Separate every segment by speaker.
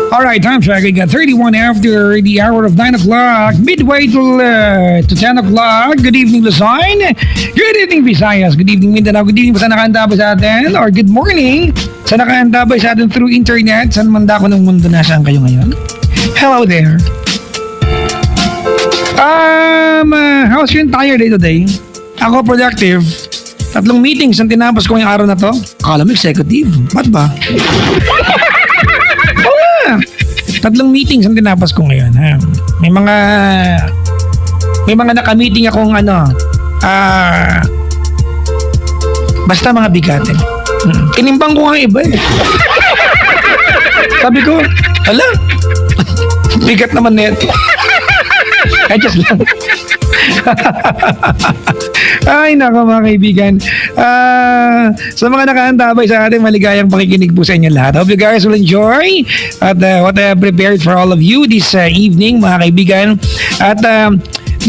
Speaker 1: Alright, time check. We got 31 after the hour of 9 o'clock, midway to 10 o'clock. Good evening, Luzon. Good evening, Visayas. Good evening, Mindanao. Good evening sa nakaantabay sa atin. Or good morning sa nakaantabay sa atin through internet. Saan man dako ng mundo, nasaan kayo ngayon? Hello there. How's your entire day today? Ako productive. 3 meetings ang tinapos ko ngayong araw na to. Akala mo executive. Ba't ba? Oo nga. 3 meetings ang tinapos ko ngayon. Ha? May mga naka-meeting akong basta mga bigatin. Tinimbang ko nga iba eh. Sabi ko, hala, bigat naman net. I just lang. Ay nako mga kaibigan, sa mga nakaantabay sa ating maligayang pakikinig po sa inyo lahat. Hope you guys will enjoy at what I have prepared for all of you this evening mga kaibigan. At the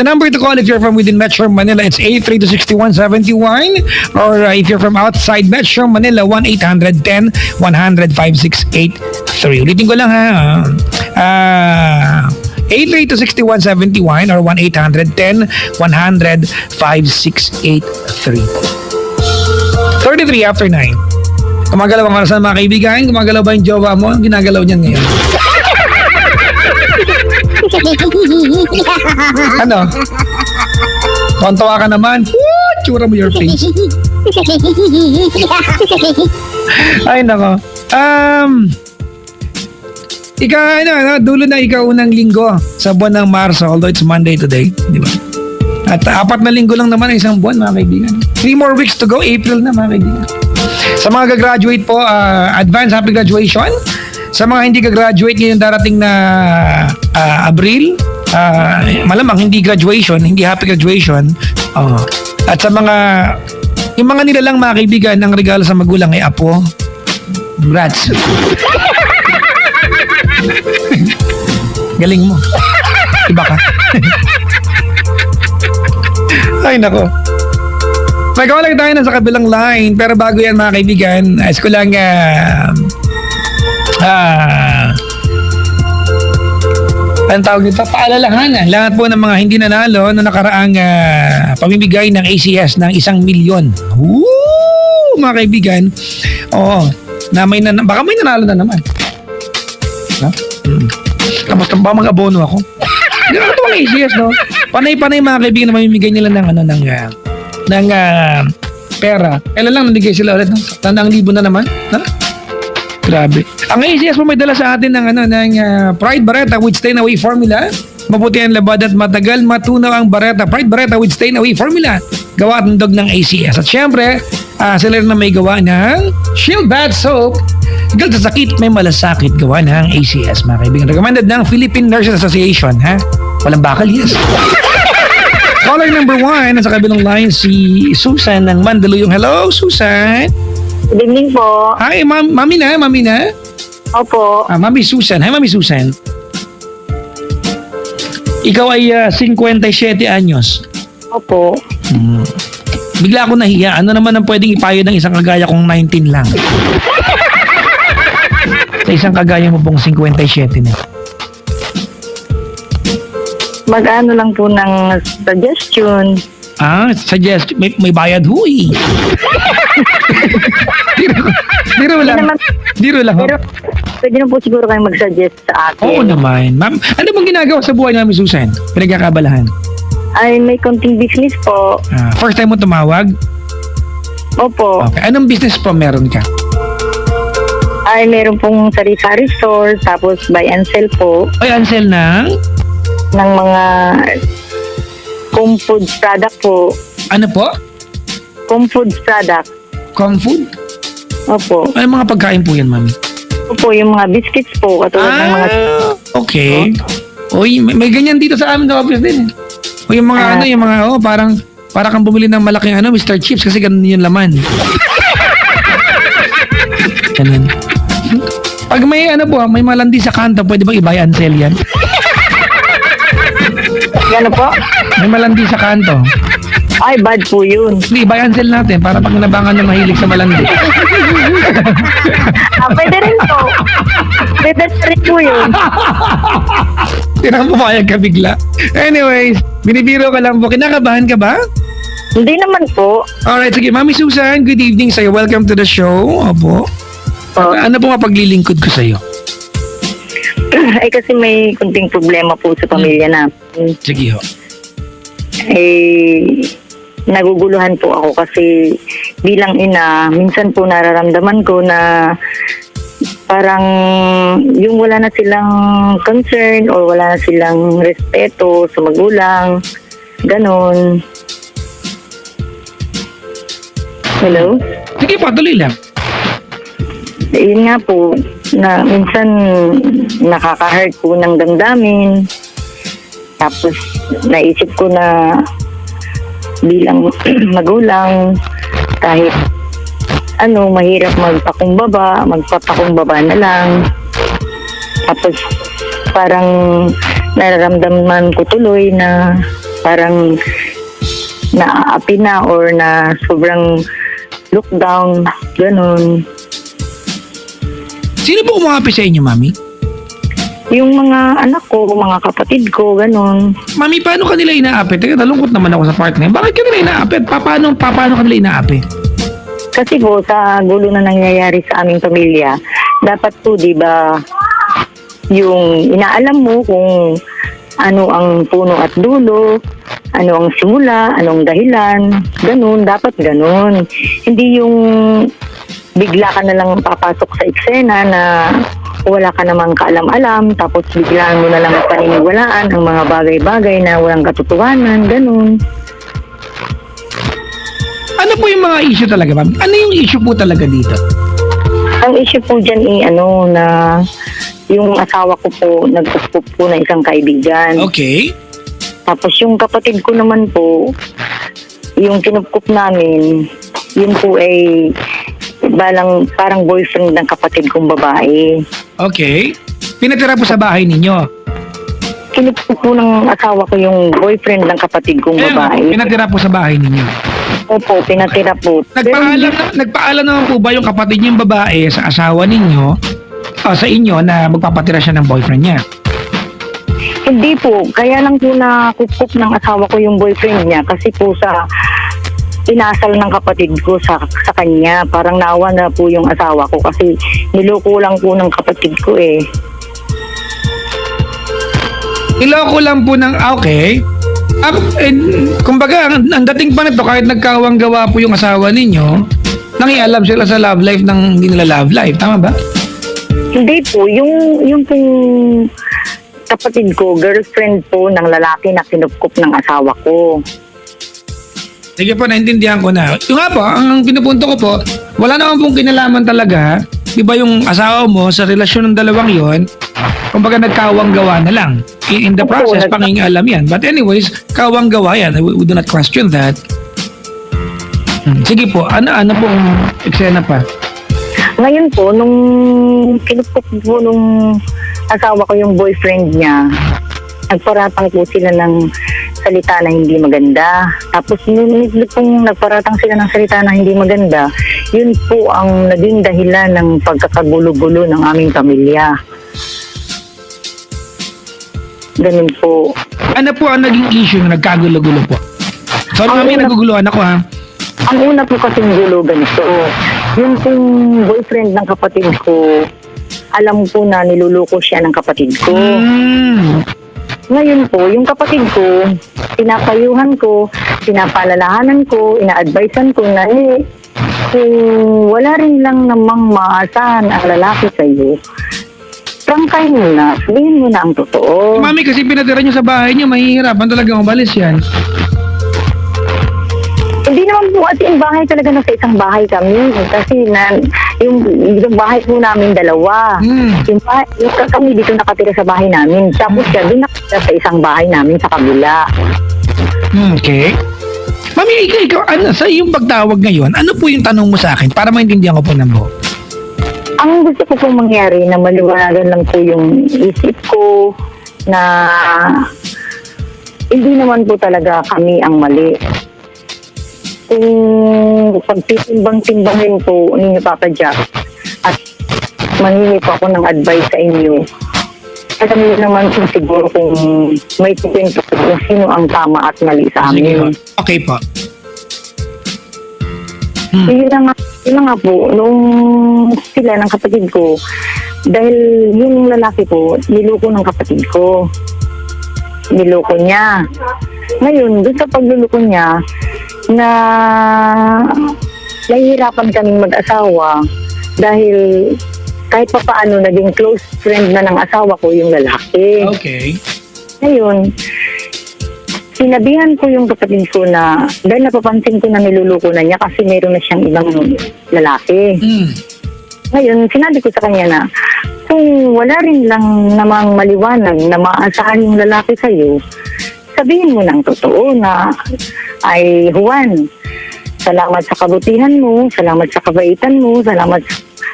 Speaker 1: number to call if you're from within Metro Manila, it's 832-6171, or if you're from outside Metro Manila, 1-800-10-100-5683. Ulitin ko lang ha. 832-6171 or 1-800-10-100-5683. 33 after 9. Gumagalaw ang karasan mga kaibigan. Gumagalaw ba yung jowa mo? Ang ginagalaw niyan ngayon. Ano? Tontawa ka naman. Woo! Tsura mo your face. Ay nako. Dulo na ikaunang linggo sa buwan ng Marso, although it's Monday today, di ba? At 4 na linggo lang naman ang isang buwan, mga kaibigan. 3 more weeks to go, April na, mga kaibigan. Sa mga gagraduate po, advance happy graduation. Sa mga hindi gagraduate ngayon darating na Abril, malamang hindi graduation, hindi happy graduation. At sa yung mga nilalang mga kaibigan, ang regalo sa magulang ay apo. Congrats. Galing mo. Iba ka. Ay nako. Nagkawalag tayo na sa kabilang line. Pero bago yan mga kaibigan, ayos ko lang ang tawag nito, paalalahanan lahat po ng mga hindi nanalo na nakaraang pamimigay ng ACS ng 1 milyon. Woo! Mga kaibigan. Oo. Baka may nanalo na naman. Ha? Kamusta ba mga abono ako? Hindi na ito ang ACS, no? Panay-panay mga kaibigan na mamimigay nila ng pera. Kailan lang nandigay sila ulit, no? 100,000 na naman, ha? Grabe. Ang ACS po may dala sa atin ng Pride Barretta with Stay Away Formula. Mabuti ang labad at matagal matunaw ang Barretta. Pride Barretta with Stay Away Formula. Gawa at ndog ng ACS. At syempre, sila rin na may gawa ng Shield Bath Soap. Gal sa sakit, may malasakit, gawa ng ACS, mga kaibigan. Recommended ng Philippine Nurses Association, ha? Walang bakal, yes. Caller number 1, nasa kabilang line, si Susan ng Mandaluyong. Hello, Susan.
Speaker 2: Good evening po.
Speaker 1: Hi, Mami na?
Speaker 2: Opo.
Speaker 1: Mami Susan. Hi, Mami Susan. Ikaw ay 57 anyos.
Speaker 2: Opo.
Speaker 1: Bigla ako nahiya. Ano naman ang pwedeng ipayo ng isang kagaya kong 19 lang? Sa isang kagaya mo pong 57 na.
Speaker 2: Mag-ano lang po ng suggestion.
Speaker 1: Suggest. May bayad huy. Biro lang.
Speaker 2: Pero pwede na po siguro kayo mag-suggest sa akin.
Speaker 1: Oo naman. Ma'am, ano bang ginagawa sa buhay namin, Susan? Pinagkakabalahan?
Speaker 2: Ay, may konting business po.
Speaker 1: First time mo tumawag?
Speaker 2: Opo.
Speaker 1: Okay. Anong business po meron ka?
Speaker 2: Ay, meron pong sari-sari store, tapos buy and sell po.
Speaker 1: Ay, ansel ng
Speaker 2: mga home food product po.
Speaker 1: Ano po?
Speaker 2: Home food product.
Speaker 1: Kung food?
Speaker 2: Opo.
Speaker 1: Ano mga pagkain po yan, mami?
Speaker 2: Opo, yung mga biscuits po, katulad ng mga...
Speaker 1: Okay. Uy, may ganyan dito sa amin sa office din. O yung mga parang kang bumili ng malaking Mr. Chips kasi ganun yung laman. Ganun. Pag may may malandi sa kanto, pwede bang i-buy and sell yan?
Speaker 2: Ano po?
Speaker 1: May malandi sa kanto.
Speaker 2: Ay, bad po yun.
Speaker 1: Hindi, buy and sell natin para pag nabangan na mahilig sa malandi.
Speaker 2: Pwede rin po. Pwede na rin po yun.
Speaker 1: Tinang pumayag ka bigla. Anyways, binibiro ka lang po. Kinakabahan ka ba?
Speaker 2: Hindi naman po.
Speaker 1: Alright, sige. Mami Susan, good evening sa'yo. Welcome to the show. Opo.
Speaker 2: Oh.
Speaker 1: Ano po mapaglilingkod ko sa'yo?
Speaker 2: Ay kasi may kunting problema po sa pamilya namin.
Speaker 1: Sige ho.
Speaker 2: Naguguluhan po ako kasi bilang ina, minsan po nararamdaman ko na parang yung wala na silang concern or wala na silang respeto sa magulang. Ganon. Hello?
Speaker 1: Sige po, tuloy lang.
Speaker 2: Yun nga po, na minsan nakaka-hurt po ng damdamin. Tapos naisip ko na bilang magulang, kahit mahirap magpapakumbaba na lang. Tapos parang nararamdaman ko tuloy na parang naaapi na or na sobrang lockdown, ganun.
Speaker 1: Sino po umapi sa inyo, Mami?
Speaker 2: Yung mga anak ko, mga kapatid ko, ganun.
Speaker 1: Mami, paano kanila inaapi? Teka, nalungkot naman ako sa part na yun. Bakit kanila inaapi? At paano kanila inaapi?
Speaker 2: Kasi po, sa gulo na nangyayari sa aming pamilya, dapat po, di ba, yung inaalam mo kung ano ang puno at dulo, ano ang simula, anong dahilan, ganun, dapat ganun. Hindi yung bigla ka na lang papasok sa eksena na wala ka namang kaalam-alam, tapos biglaan mo na lang paniniwalaan ang mga bagay-bagay na walang katotohanan, ganun.
Speaker 1: Ano po yung mga issue talaga, Mami? Ano yung issue po talaga dito?
Speaker 2: Ang issue po dyan na yung asawa ko po, nagpupup po na isang kaibigan.
Speaker 1: Okay.
Speaker 2: Tapos yung kapatid ko naman po, yung kinupkup namin, yun po ay parang boyfriend ng kapatid kong babae.
Speaker 1: Okay. Pinatira po sa bahay ninyo?
Speaker 2: Kinupkup po ng asawa ko yung boyfriend ng kapatid kong babae.
Speaker 1: Pinatira po sa bahay ninyo?
Speaker 2: Opo, pinatira po.
Speaker 1: Nagpaalam naman po ba yung kapatid niyong babae sa asawa ninyo, sa inyo na magpapatira siya ng boyfriend niya?
Speaker 2: Hindi po. Kaya lang po na kukup ng asawa ko yung boyfriend niya kasi po sa inasal ng kapatid ko sa kanya. Parang naawa na po yung asawa ko kasi niloko lang po ng kapatid ko eh.
Speaker 1: Iloko lang po ng, okay. Kumbaga, ang dating pa nito, kahit nagkawang gawa po yung asawa ninyo, nangialam sila sa love life ng hindi nila love life. Tama ba?
Speaker 2: Hindi po. Yung pong kapatid ko, girlfriend po ng lalaki na kinupkup ng asawa ko.
Speaker 1: Sige po, naintindihan ko na. Yung nga po, ang pinupunto ko po, wala naman pong kinalaman talaga. Di ba yung asawa mo sa relasyon ng dalawang yon, kumbaga nagkawang gawa na lang. In the process, pangingalam yan. But anyways, kawang gawa yan. We do not question that. Sige po, ano pong eksena pa?
Speaker 2: Ngayon po, nung kinupkup po nung asawa ko yung boyfriend niya, nagparatang po sila ng salita na hindi maganda. Tapos nung nagparatang sila ng salita na hindi maganda, yun po ang naging dahilan ng pagkakagulo-gulo ng aming pamilya. Ganun po.
Speaker 1: Ano po ang naging issue na nagkagulo-gulo po? Sorry, Mami, naguguluhan ako ha.
Speaker 2: Ang una po kasing gulo ganito, yung pong boyfriend ng kapatid ko, alam po na niluloko siya ng kapatid ko. Ngayon po, yung kapatid ko, pinapayuhan ko, pinapalalahanan ko, ina-advisean ko na kung wala rin lang namang maasahan ang lalaki sa'yo, prangkahin mo na, sabihin mo na ang totoo.
Speaker 1: Mami, kasi pinatira nyo sa bahay nyo, mahihirapan talaga mabalis yan.
Speaker 2: Hindi naman po at yung bahay talaga nasa isang bahay kami. Kasi yung bahay po namin dalawa. Yung kami dito nakatira sa bahay namin. Tapos siya din nakatira sa isang bahay namin sa kabila.
Speaker 1: Okay. Mami, ikaw, sa iyong pagtawag ngayon, ano po yung tanong mo sa akin para maintindihan ko po ng buo?
Speaker 2: Ang gusto ko pong mangyari na maliwanagan lang po yung isip ko na hindi naman po talaga kami ang mali. Kung pagtitimbang-timbangin po ninyo Papa Jack at mangingi po ako ng advice sa inyo. Alam niyo naman po siguro kung may kwento ko kung sino ang tama at mali sa
Speaker 1: Sige po.
Speaker 2: amin.
Speaker 1: Okay po.
Speaker 2: Yun na nga po, nung sila ng kapatid ko, dahil yung lalaki ko, niloko ng kapatid ko. Niloko niya. Ngayon, doon sa pagluloko niya, na nahihirapan kaming mag-asawa dahil kahit pa paano naging close friend na ng asawa ko yung lalaki.
Speaker 1: Okay.
Speaker 2: Ngayon, sinabihan ko yung kapatid ko na dahil napapansin ko na niluluko na niya kasi meron na siyang ibang lalaki. Ngayon, sinabi ko sa kanya na kung wala rin lang namang maliwanag na maasahan yung lalaki sa'yo, sabihin mo ng totoo na ay Juan, salamat sa kabutihan mo, salamat sa kabaitan mo, salamat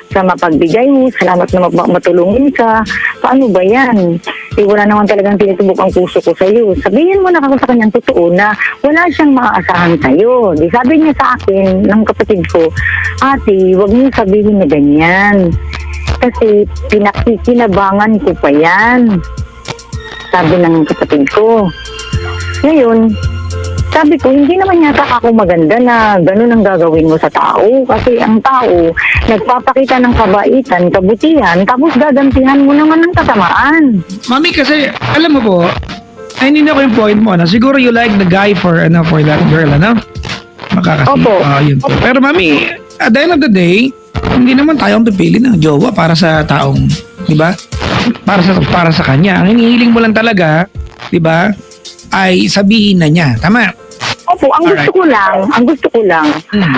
Speaker 2: sa mapagbigay mo, salamat na matulungin ka. Paano ba yan? Wala naman talagang tinutubok ang puso ko sa'yo. Sabihin mo na ako sa kanyang totoo na wala siyang maaasahan sa'yo. Di sabi niya sa akin, ng kapatid ko, ate, huwag niyo sabihin na ganyan. Kasi pinakikinabangan ko pa yan. Sabi ng kapatid ko. Ngayon, sabi ko, hindi naman yata ako maganda na ganun ang gagawin mo sa tao. Kasi ang tao, nagpapakita ng kabaitan, kabutihan, tapos gagantihan mo naman ng kasamaan.
Speaker 1: Mami, kasi, alam mo po, ay hindi na ko yung point mo, na siguro you like the guy for that girl, ano? Makakasi.
Speaker 2: Opo.
Speaker 1: Yun po. Pero mami, at the end of the day, hindi naman tayo ang pipili ng jowa para sa taong, di ba? Para sa kanya. Ang hinihiling mo lang talaga, di ba, ay sabihin na niya. Tama?
Speaker 2: Opo, ang gusto ko lang,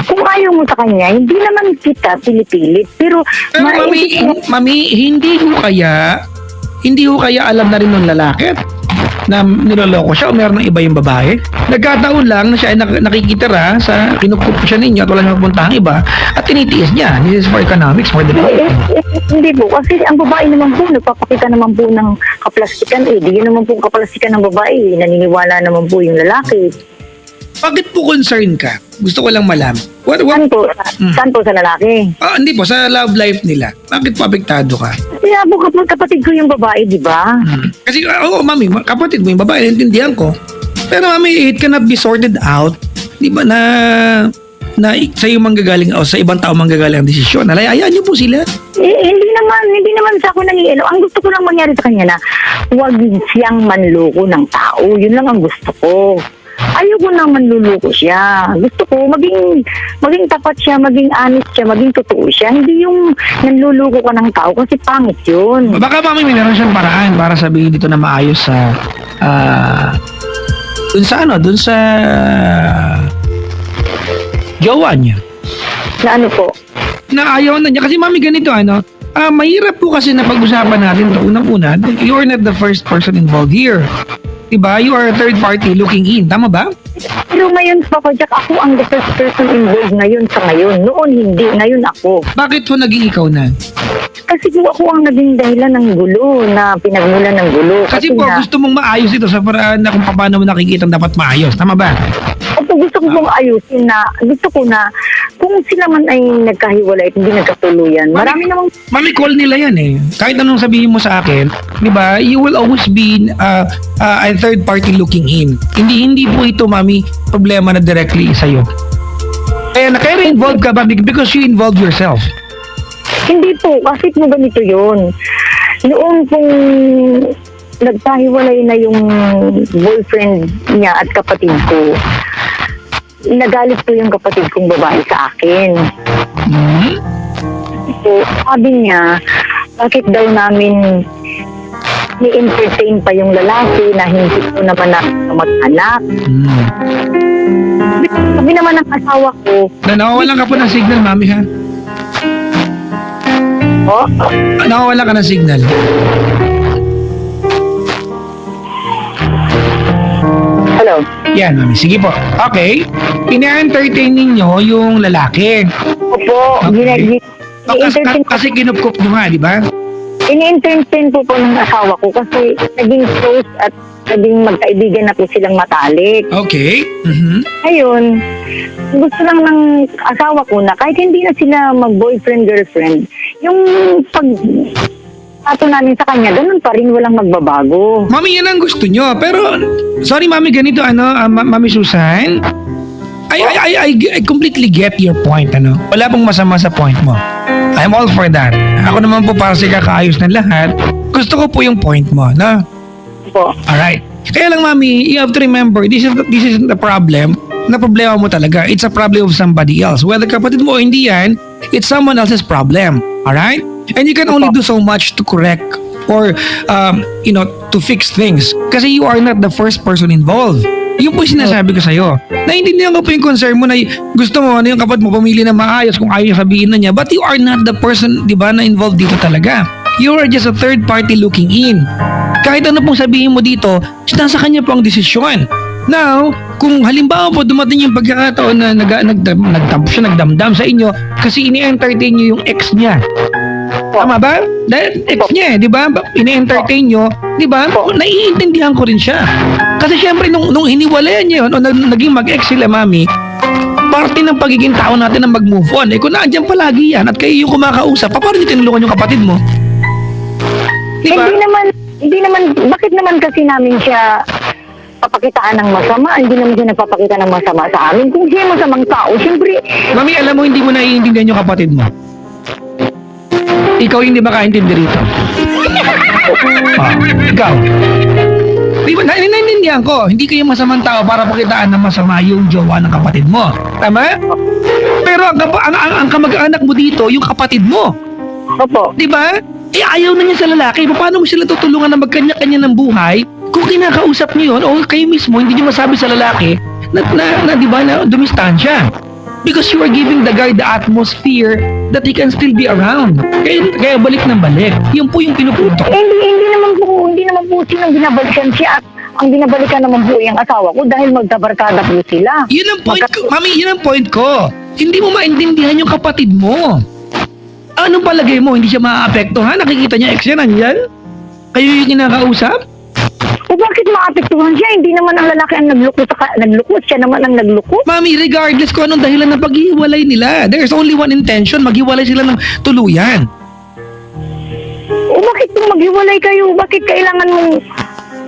Speaker 2: kung ayaw mo sa kanya, hindi naman kita pinipilit. Pero
Speaker 1: mami, hindi ko kaya alam na rin ng lalaki na niloloko siya o meron ng iba yung babae. Nagkataon lang na siya ay nakikitira sa kinukup siya ninyo at wala nang puntahang iba at tinitiis niya. This is for economics, for the
Speaker 2: hindi po, kasi ang babae naman po, nagpapakita naman po ng kaplastikan. Di yun naman po kaplastikan ng babae. Naniniwala naman po yung lalaki.
Speaker 1: Bakit po concern ka? Gusto ko lang malaman.
Speaker 2: Saan po sa lalaki?
Speaker 1: Hindi po, sa love life nila. Bakit po apektado ka?
Speaker 2: Kaya po kapatid ko yung babae, di ba?
Speaker 1: Kasi, mami, kapatid mo yung babae, naintindihan ko. Pero mami, it cannot be sorted out. Di ba na sa iyo manggagaling o sa ibang tao manggagaling ang desisyon. Nalayaan niyo po sila.
Speaker 2: Hindi naman sa ako nangiilo. Ang gusto ko lang mangyari sa kanya na huwag siyang manloko ng tao. Yun lang ang gusto ko. Ayoko nang manluloko siya. Gusto ko maging tapat siya, maging honest siya, maging totoo siya. Hindi yung nanluloko ka ng tao kasi pangit yun.
Speaker 1: Baka mami, meron siyang paraan para sabihin dito na maayos sa dun sa jowa niya.
Speaker 2: Na ano po?
Speaker 1: Na ayaw na niya. Kasi mami, ganito mahirap po kasi na pag-usapan natin ito. Unang-una, you are not the first person involved here. Diba? You are a third party looking in. Tama ba?
Speaker 2: Pero ngayon, Papa Jack, ako ang the first person involved ngayon sa ngayon. Noon hindi, ngayon ako.
Speaker 1: Bakit po naging ikaw na?
Speaker 2: Kasi po ako ang naging dahilan ng gulo, na pinagmulan ng gulo.
Speaker 1: Kasi po, gusto mong maayos ito sa paraan na kung paano mo nakikita dapat maayos. Tama ba?
Speaker 2: Opo, gusto ko pong ayusin na, gusto ko na, kung sila man ay nagkahiwalay at hindi nagkatuluyan, marami namang...
Speaker 1: Mami, call nila yan eh. Kahit anong sabihin mo sa akin, di ba, you will always be a third party looking in. Hindi po ito, mami, problema na directly sa'yo. Kaya involved ka ba? Because you involved yourself.
Speaker 2: Hindi po, kasi po ganito yun. Noon pong nagkahiwalay na yung boyfriend niya at kapatid ko, nagalit po yung kapatid kong babae sa akin. So, sabi niya, bakit daw namin ni-entertain pa yung lalaki na hindi ko naman na mag-anak. Sabi naman ng asawa ko,
Speaker 1: Nawawalan ka po ng signal, mami, ha? Nawawalan ka ng signal.
Speaker 2: hello?
Speaker 1: Yan, mami. Sige po. Okay. Ina-entertain ninyo yung lalaki.
Speaker 2: Opo,
Speaker 1: Okay.
Speaker 2: ini-entertain
Speaker 1: Kasi kinukup nyo nga, di ba?
Speaker 2: ini-entertain po ng asawa ko kasi naging close at naging magkaibigan na po silang matalik.
Speaker 1: Okay.
Speaker 2: Ngayon, gusto lang ng asawa ko na kahit hindi na sila mag-boyfriend-girlfriend, yung pag ato namin sa kanya, ganun pa rin, walang magbabago.
Speaker 1: Mami, yan ang gusto nyo. Pero, sorry mami, ganito, Mami Susan. I completely get your point, Wala pong masama sa point mo. I'm all for that. Ako naman po para sa kakaayos ng lahat. Gusto ko po yung point mo, no?
Speaker 2: Po.
Speaker 1: Alright. Kaya lang, mami, you have to remember, this is the problem na problema mo talaga. It's a problem of somebody else. Whether kapatid mo o hindi yan, it's someone else's problem. Alright? And you can only do so much to correct or, to fix things. Kasi you are not the first person involved. Yung po yung sinasabi ko sa'yo. Naintindihan ko po yung concern mo na gusto mo yung kapatid mo pumili na maayos kung ayaw niya sabihin na niya. But you are not the person, di ba, na involved dito talaga. You are just a third party looking in. Kahit ano pong sabihin mo dito, nasa kanya po ang desisyon. Now, kung halimbawa po dumating yung pagkakataon na nagdamdam sa inyo kasi ini-entertain nyo yung ex niya. Tama ba? Dahil ex niya di ba? Ini-entertain nyo, di ba? Naiintindihan ko rin siya. Kasi syempre, nung hiniwalayan niya yun, o naging mag-ex sila, mami, parte ng pagiging tao natin na mag-move on. Kung naandyan palagi yan at kayo yung kumakausap, paano niyo tinulungan yung kapatid mo? Di ba?
Speaker 2: Hindi naman, bakit naman kasi namin siya papakitaan ng masama? Hindi naman siya nagpapakita ng masama sa amin. Kung siya masamang tao, siyempre,
Speaker 1: Mami, alam mo, hindi mo naiintindihan yung kapatid mo. Ikaw hindi makaintindi rito. Ikaw. Di ba, naiintindihan ko, hindi kayo masamang tao para pakitaan ng masama yung jowa ng kapatid mo. Tama? Pero ang kamag-anak mo dito, yung kapatid mo.
Speaker 2: opo.
Speaker 1: Di ba? Ayaw na niya sa lalaki. Paano mo sila tutulungan na magkanya-kanya ng buhay kung kinakausap niyo yun o kayo mismo hindi niyo masabi sa lalaki na di ba, na dumistansya? Because you are giving the guy the atmosphere that he can still be around. Kaya balik ng balik. Yun po yung pinuputok.
Speaker 2: Hindi naman po sinong binabalikan siya at ang binabalikan naman po yung asawa ko dahil magkabarkada po sila.
Speaker 1: Yun ang point ko. Mami, yun ang point ko. Hindi mo maintindihan yung kapatid mo. Anong palagay mo? Hindi siya maaapektuhan? Nakikita niya ex yan, nandyan? Kayo yung kinakausap?
Speaker 2: O bakit maapektuhan siya? Hindi naman ang lalaki ang naglukot. Siya naman ang naglukot.
Speaker 1: Mami, regardless kung anong dahilan ng paghiwalay nila, there's only one intention, maghiwalay sila ng tuluyan.
Speaker 2: O bakit kung maghiwalay kayo? Bakit kailangan mong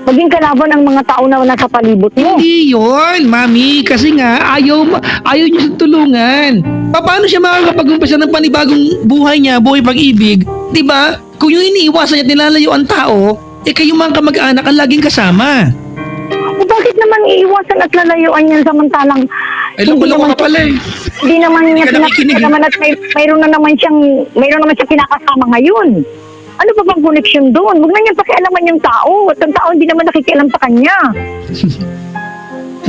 Speaker 2: maging kalaban ang mga tao na nasa palibot mo?
Speaker 1: Hindi yun, Mami, kasi nga ayaw niyo sa tulungan. Paano siya makakapag-umpisa ng panibagong buhay niya, buhay pag-ibig? Di ba? Kung yung iniiwasan niya at nilalayo ang tao, kayo mga kamag-anak ang laging kasama.
Speaker 2: O bakit naman iiwasan at lalayuan yan samantalang
Speaker 1: Loko-loko ka pala eh.
Speaker 2: hindi naman niya
Speaker 1: Hindi ka nakikinig,
Speaker 2: pinakita naman at mayroon naman siyang kinakasama ngayon. Ano pa bang connection doon? Huwag na niya pakialaman yung tao at ang tao hindi naman nakikialam sa kanya.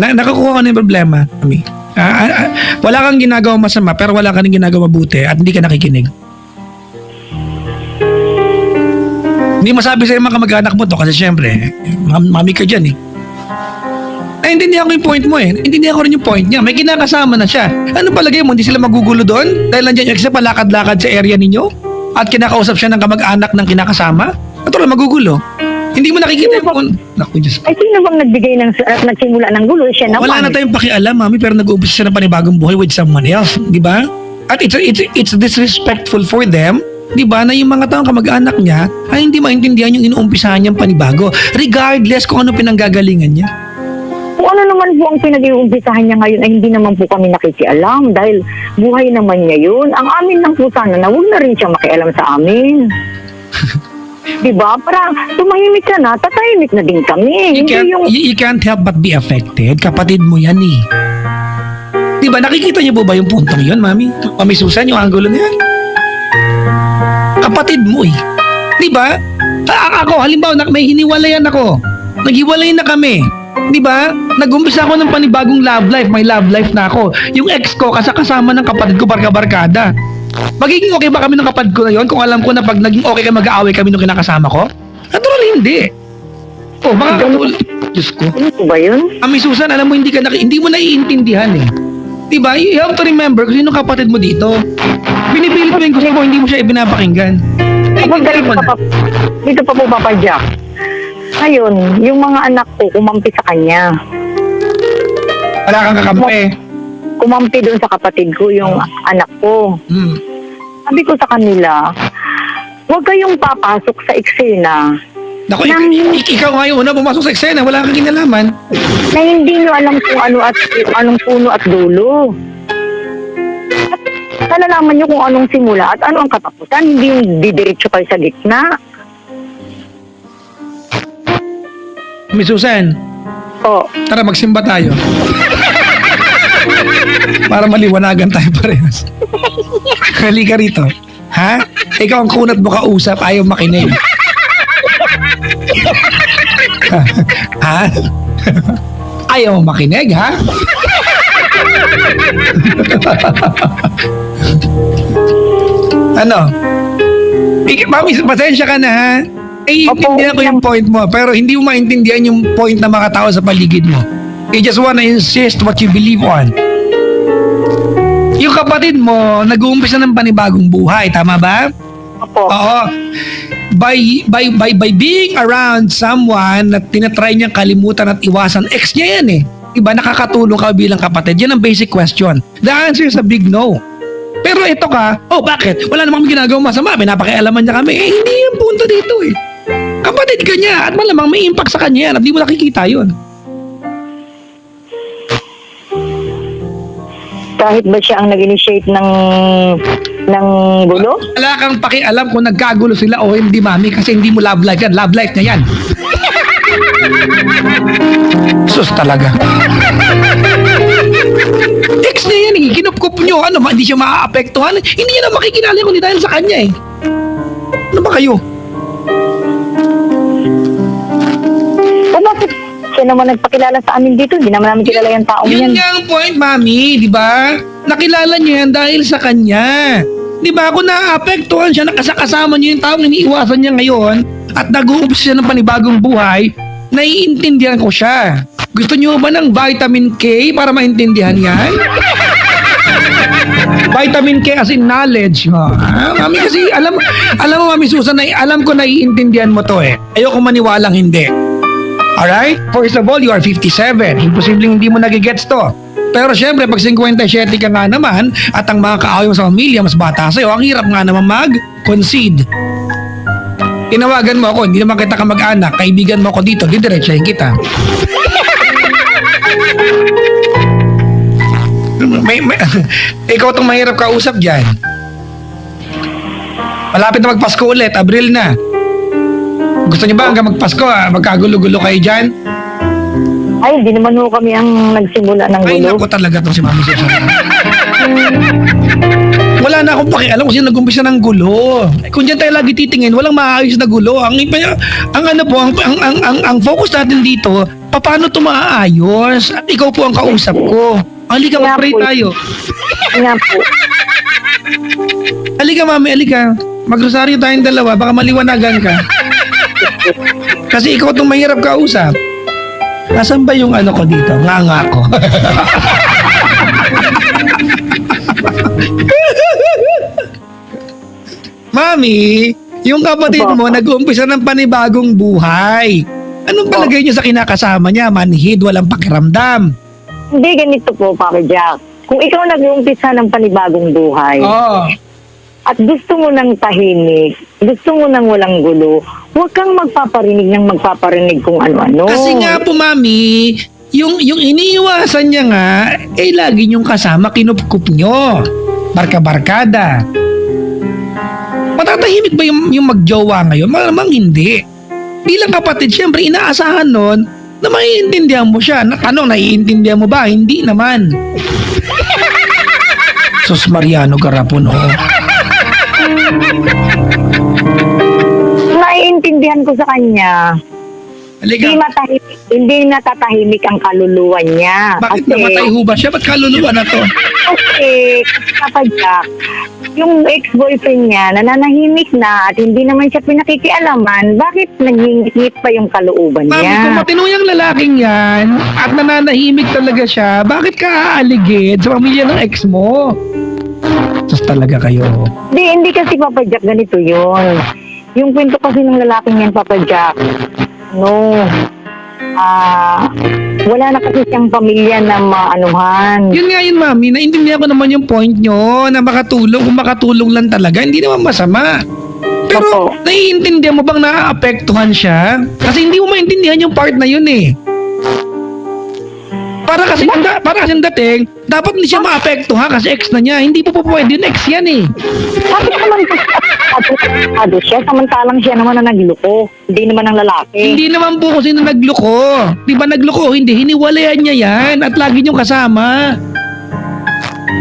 Speaker 1: Nakakuha ka na yung problema, Mami. Wala kang ginagawa masama pero wala ka nang ginagawa mabuti at hindi ka nakikinig. Hindi masabi sa mga kamag-anak mo to kasi syempre, mami ka dyan eh. Naintindihan ko yung point mo eh. Naintindihan ko rin yung point niya. May kinakasama na siya. Ano palagay mo? Hindi sila magugulo doon? Dahil nandiyan yung ex palakad-lakad sa area ninyo? At kinakausap siya ng kamag-anak ng kinakasama? Natural, magugulo. Hindi mo nakikita yung... Naku, Diyos ko.
Speaker 2: Ay, sino bang nagbigay at nagsimula ng gulo? Siya naman.
Speaker 1: Wala na tayong pakialam, Mami, pero nag-uumpisa siya ng panibagong buhay with someone else. Di ba? At it's disrespectful for them, di ba, na yung mga taong kamag-anak niya ay hindi maintindihan yung inuumpisahan niyang panibago. Regardless kung ano pinanggagalingan niya.
Speaker 2: Kung ano naman po ang pinag-iumpisahan niya ngayon ay hindi naman po kami nakikialam dahil buhay naman niya yun. Ang amin lang po sana na huwag na rin siya makialam sa amin. Diba? Para tumahimik ka na, tatahimik na din kami.
Speaker 1: You can't help but be affected. Kapatid mo yan eh. Diba, nakikita niyo po ba yung puntong yun, Mami? Mami Susan, yung angulo na yan? Kapatid mo eh. Diba? Ako, halimbawa, may hiniwalayan ako. Naghiwalay na kami. Diba? Nag-umpisa ako ng panibagong love life. May love life na ako. Yung ex ko, kasama ng kapatid ko, barka-barkada. Magiging okay ba kami ng kapatid ko ngayon kung alam ko na pag naging okay kami, mag-aaway kami nung kinakasama ko? Natural, hindi. Oh, baka katulad. Diyos ko.
Speaker 2: Ano po ba yun?
Speaker 1: Mami Susan, alam mo, hindi mo naiintindihan eh. Diba? You have to remember kung sino kapatid mo dito. Binipilit mo yung gusto mo, hindi mo siya ibinapakinggan.
Speaker 2: Kapag dito pa po, Papa Jack. Ngayon, yung mga anak ko, kumampi sa kanya.
Speaker 1: Wala kang kakampi.
Speaker 2: Kumampi doon sa kapatid ko, yung anak ko.
Speaker 1: Hmm.
Speaker 2: Sabi ko sa kanila, huwag kayong papasok sa eksena
Speaker 1: Naku,
Speaker 2: Nang-
Speaker 1: ikaw nga yung una pumasok sa eksena, wala kang kinalaman.
Speaker 2: na hindi nyo alam kung ano at anong puno at dulo. At nalalaman nyo kung anong simula at ano ang katapusan, hindi yung didiretso kayo sa gitna.
Speaker 1: Miss Susan,
Speaker 2: O,
Speaker 1: tara magsimba tayo. Para maliwanagan tayo parehas. Halika rito. Ha? Ikaw ang kunat mo kausap, ayaw makinig. Ha? Ayaw mo makinig, ha? Ano? Mami, pasensya ka na, ha? Intindihan ko yung point mo, pero hindi mo maintindihan yung point na mga tao sa paligid mo. You just wanna insist what you believe on. Yung kapatid mo, nag-uumpisa ng panibagong buhay, tama ba?
Speaker 2: opo.
Speaker 1: Oo. By being around someone na tinatry niyang kalimutan at iwasan, ex niya yan eh. Diba, nakakatulong ka bilang kapatid. Yan ang basic question. The answer is a big no. Pero ito ka, bakit? Wala namang ginagawang masama, pinapakialaman niya kami. Hindi yung punto dito eh. Kapatid ka niya at malamang may impact sa kanya yan at di mo nakikita yun.
Speaker 2: Kahit ba siya ang nag-initiate ng gulo?
Speaker 1: Wala kang pakialam kung nagkagulo sila o hindi, mami, kasi hindi mo love life yan. Love life niya yan. Sus talaga. Ex niya yan eh. Kinupkup nyo. Ano, hindi siya maaapektuhan. Hindi niya na makikilala kundi dahil sa kanya eh. Ano ba kayo?
Speaker 2: O bakit siya naman nagpakilala sa amin dito? Hindi naman namin kilala yung taong
Speaker 1: Yun
Speaker 2: yan.
Speaker 1: nga ang point, mami. Di ba? Nakilala niya yan dahil sa kanya. Di ba? Kung naaapektuhan siya, nakasakasama niya yung taong iniiwasan niya ngayon at nag-uumpisa siya ng panibagong buhay, naiintindihan ko siya. Gusto niyo ba ng vitamin K para maintindihan yan? Vitamin K as in knowledge. Mami, kasi alam mo, Mami Susan, alam ko naiintindihan mo to eh. Ayoko maniwalang hindi. Alright? First of all, you are 57. Imposibleng hindi mo nagigets to. Pero syempre, pag 57 ka nga naman at ang mga kaaway mo sa pamilya mas bata sa'yo, ang hirap nga naman mag-concede. Tinawagan mo ako, hindi naman kita kamag-anak, kaibigan mo ako dito, didiretsahin kita. Ikaw itong mahirap kausap dyan. Malapit na magpasko ulit, Abril na. Gusto niyo ba hanggang magpasko, magkagulo-gulo kayo dyan?
Speaker 2: Ay, hindi naman ho kami ang nagsimula ng
Speaker 1: Ay,
Speaker 2: gulo.
Speaker 1: naku talaga itong si Mami Susan. Wala na akong pakialam kung sino nag-umpisa ng gulo. Kung dyan tayo lagi titingin, walang maayos na gulo. Ang focus natin dito, paano ito maaayos? At ikaw po ang kausap ko. Halika,
Speaker 2: Nga
Speaker 1: mag-pray
Speaker 2: po.
Speaker 1: tayo.
Speaker 2: Nga po.
Speaker 1: Halika, Mami, halika. Magrosaryo tayong dalawa, baka maliwanagan ka. Kasi ikaw itong mahirap kausap. Nasaan ba yung ano ko dito? Nga ko. Mami, yung kapatid mo nag-uumpisa ng panibagong buhay. Anong palagay niyo sa kinakasama niya? Manhid, walang pakiramdam.
Speaker 2: Hindi, ganito po, Papa Jack. Kung ikaw nag-uumpisa ng panibagong buhay,
Speaker 1: Oo.
Speaker 2: at gusto mo ng tahimik, gusto mo ng walang gulo, huwag kang magpaparinig kung ano-ano.
Speaker 1: Kasi nga po, Mami, yung iniiwasan niya nga, lagi niyong kasama, kinupkup niyo. Barka-barkada. Matatahimik ba yung magjowa ngayon? Malamang hindi. Bilang kapatid, syempre, inaasahan nun na maiintindihan mo siya. Naiintindihan mo ba? Hindi naman. Sus Mariano Garapon,
Speaker 2: Naiintindihan ko sa kanya.
Speaker 1: Halika.
Speaker 2: Hindi natatahimik ang kaluluwa niya.
Speaker 1: Bakit namatay ho ba siya? Ba't kaluluwa na to?
Speaker 2: Kasi, Papa Jack, yung ex-boyfriend niya, nananahimik na at hindi naman siya pinakikialaman, bakit nagingit pa yung kalooban
Speaker 1: Mami,
Speaker 2: niya?
Speaker 1: kung matino yung lalaking yan at nananahimik talaga siya, bakit ka aaligid sa pamilya ng ex mo? Sus talaga kayo.
Speaker 2: Hindi kasi Papa Jack, ganito yun. Yung kwento kasi ng lalaking yan, Papa Jack, wala na kasi siyang pamilya na maanuhan.
Speaker 1: Yun nga yun, Mami. Naintindihan ko naman yung point nyo na makatulong. Kung makatulong lang talaga, hindi naman masama. Pero
Speaker 2: Opo.
Speaker 1: naiintindihan mo bang naaapektuhan siya? Kasi hindi mo maintindihan yung part na yun eh. Para kasi dating, dapat hindi siya maapektuhan kasi ex na niya. Hindi po pwede yun, ex yan eh.
Speaker 2: Sabi naman po siya, samantalang siya naman na nagloko. Hindi naman ang lalaki.
Speaker 1: Hindi naman po kung sino nagloko. Di ba nagloko? Hindi. Hiniwalayan niya yan at lagi niyong kasama.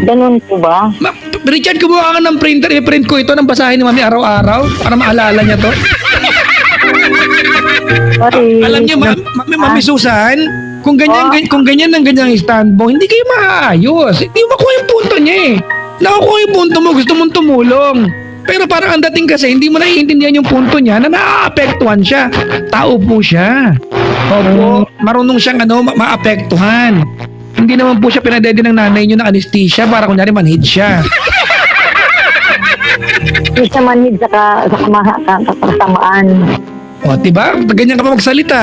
Speaker 2: Ganun po ba?
Speaker 1: Richard, kumuha ka ng printer. I-print ko ito ng basahin ni Mami araw-araw para maalala niya to.
Speaker 2: Sorry.
Speaker 1: Alam niyo, Mami Susan, kung ganyan ang ganyang stand mo, hindi kayo maayos. Hindi mo makuha yung punto niya eh. Nakukuha yung punto mo, gusto mong tumulong. Pero parang ang dating kasi, hindi mo naiintindihan yung punto niya na naaapektuhan siya. Tao po siya. Opo, marunong siyang maapektuhan. Hindi naman po siya pinadede ng nanay niyo ng anesthesia para kunyari manhid siya.
Speaker 2: Hindi siya manhid sa kasamaan.
Speaker 1: O, diba? Ganyan ka pa magsalita.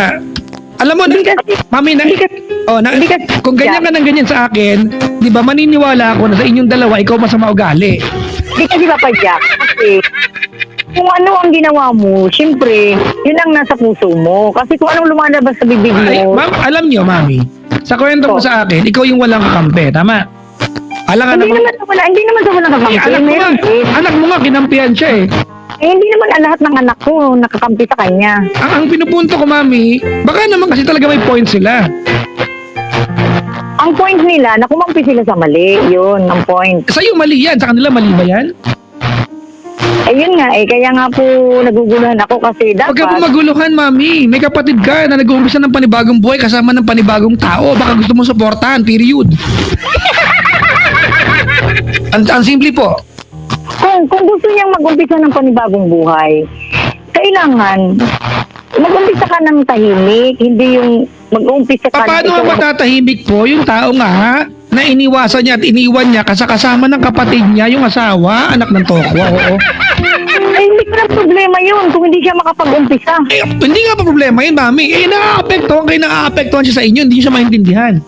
Speaker 1: Alam mo,
Speaker 2: Hindi kasi-
Speaker 1: Mami,
Speaker 2: hindi kasi-
Speaker 1: kung ganyan ka ng ganyan sa akin, di ba, maniniwala ako na sa inyong dalawa, ikaw masama ugali.
Speaker 2: Hindi kasi Papa Jack. Kasi kung ano ang ginawa mo, siyempre, yun ang nasa puso mo. Kasi kung anong lumalabas sa bibig
Speaker 1: Ay,
Speaker 2: mo,
Speaker 1: ma'am, alam niyo, Mami, sa kwento mo
Speaker 2: Oh.
Speaker 1: sa akin, ikaw yung walang kakampi, tama? Alam
Speaker 2: hindi naman sa walang kakampi.
Speaker 1: anak mo nga, kinampihan siya eh.
Speaker 2: Hindi naman lahat ng anak ko nakakampi sa kanya.
Speaker 1: Ang pinupunto ko, Mami, baka naman kasi talaga may point sila.
Speaker 2: Ang point nila, na kumampi sila sa mali. Yun, ang point.
Speaker 1: Sa'yo mali yan, sa kanila mali ba yan?
Speaker 2: Ayun nga kaya nga po naguguluhan ako kasi
Speaker 1: Huwag ka po
Speaker 2: dapat...
Speaker 1: maguluhan, Mami. May kapatid ka na nag-uumpisa ng panibagong buhay kasama ng panibagong tao. Baka gusto mo suportahan, period. Ang simple po.
Speaker 2: Kung gusto niyang mag-umpisa ng panibagong buhay, kailangan mag-umpisa ka ng tahimik, hindi yung mag-umpisa ka
Speaker 1: Paano nga matatahimik po yung tao nga na iniwasan niya at iniwan niya kasama ng kapatid niya, yung asawa, anak ng tokwa, oo.
Speaker 2: Ay, hindi ko na problema yun kung hindi siya makapag-umpisa.
Speaker 1: Eh, hindi nga pa problema yun, Mami. Eh, naaapektuhan siya sa inyo, hindi siya maintindihan.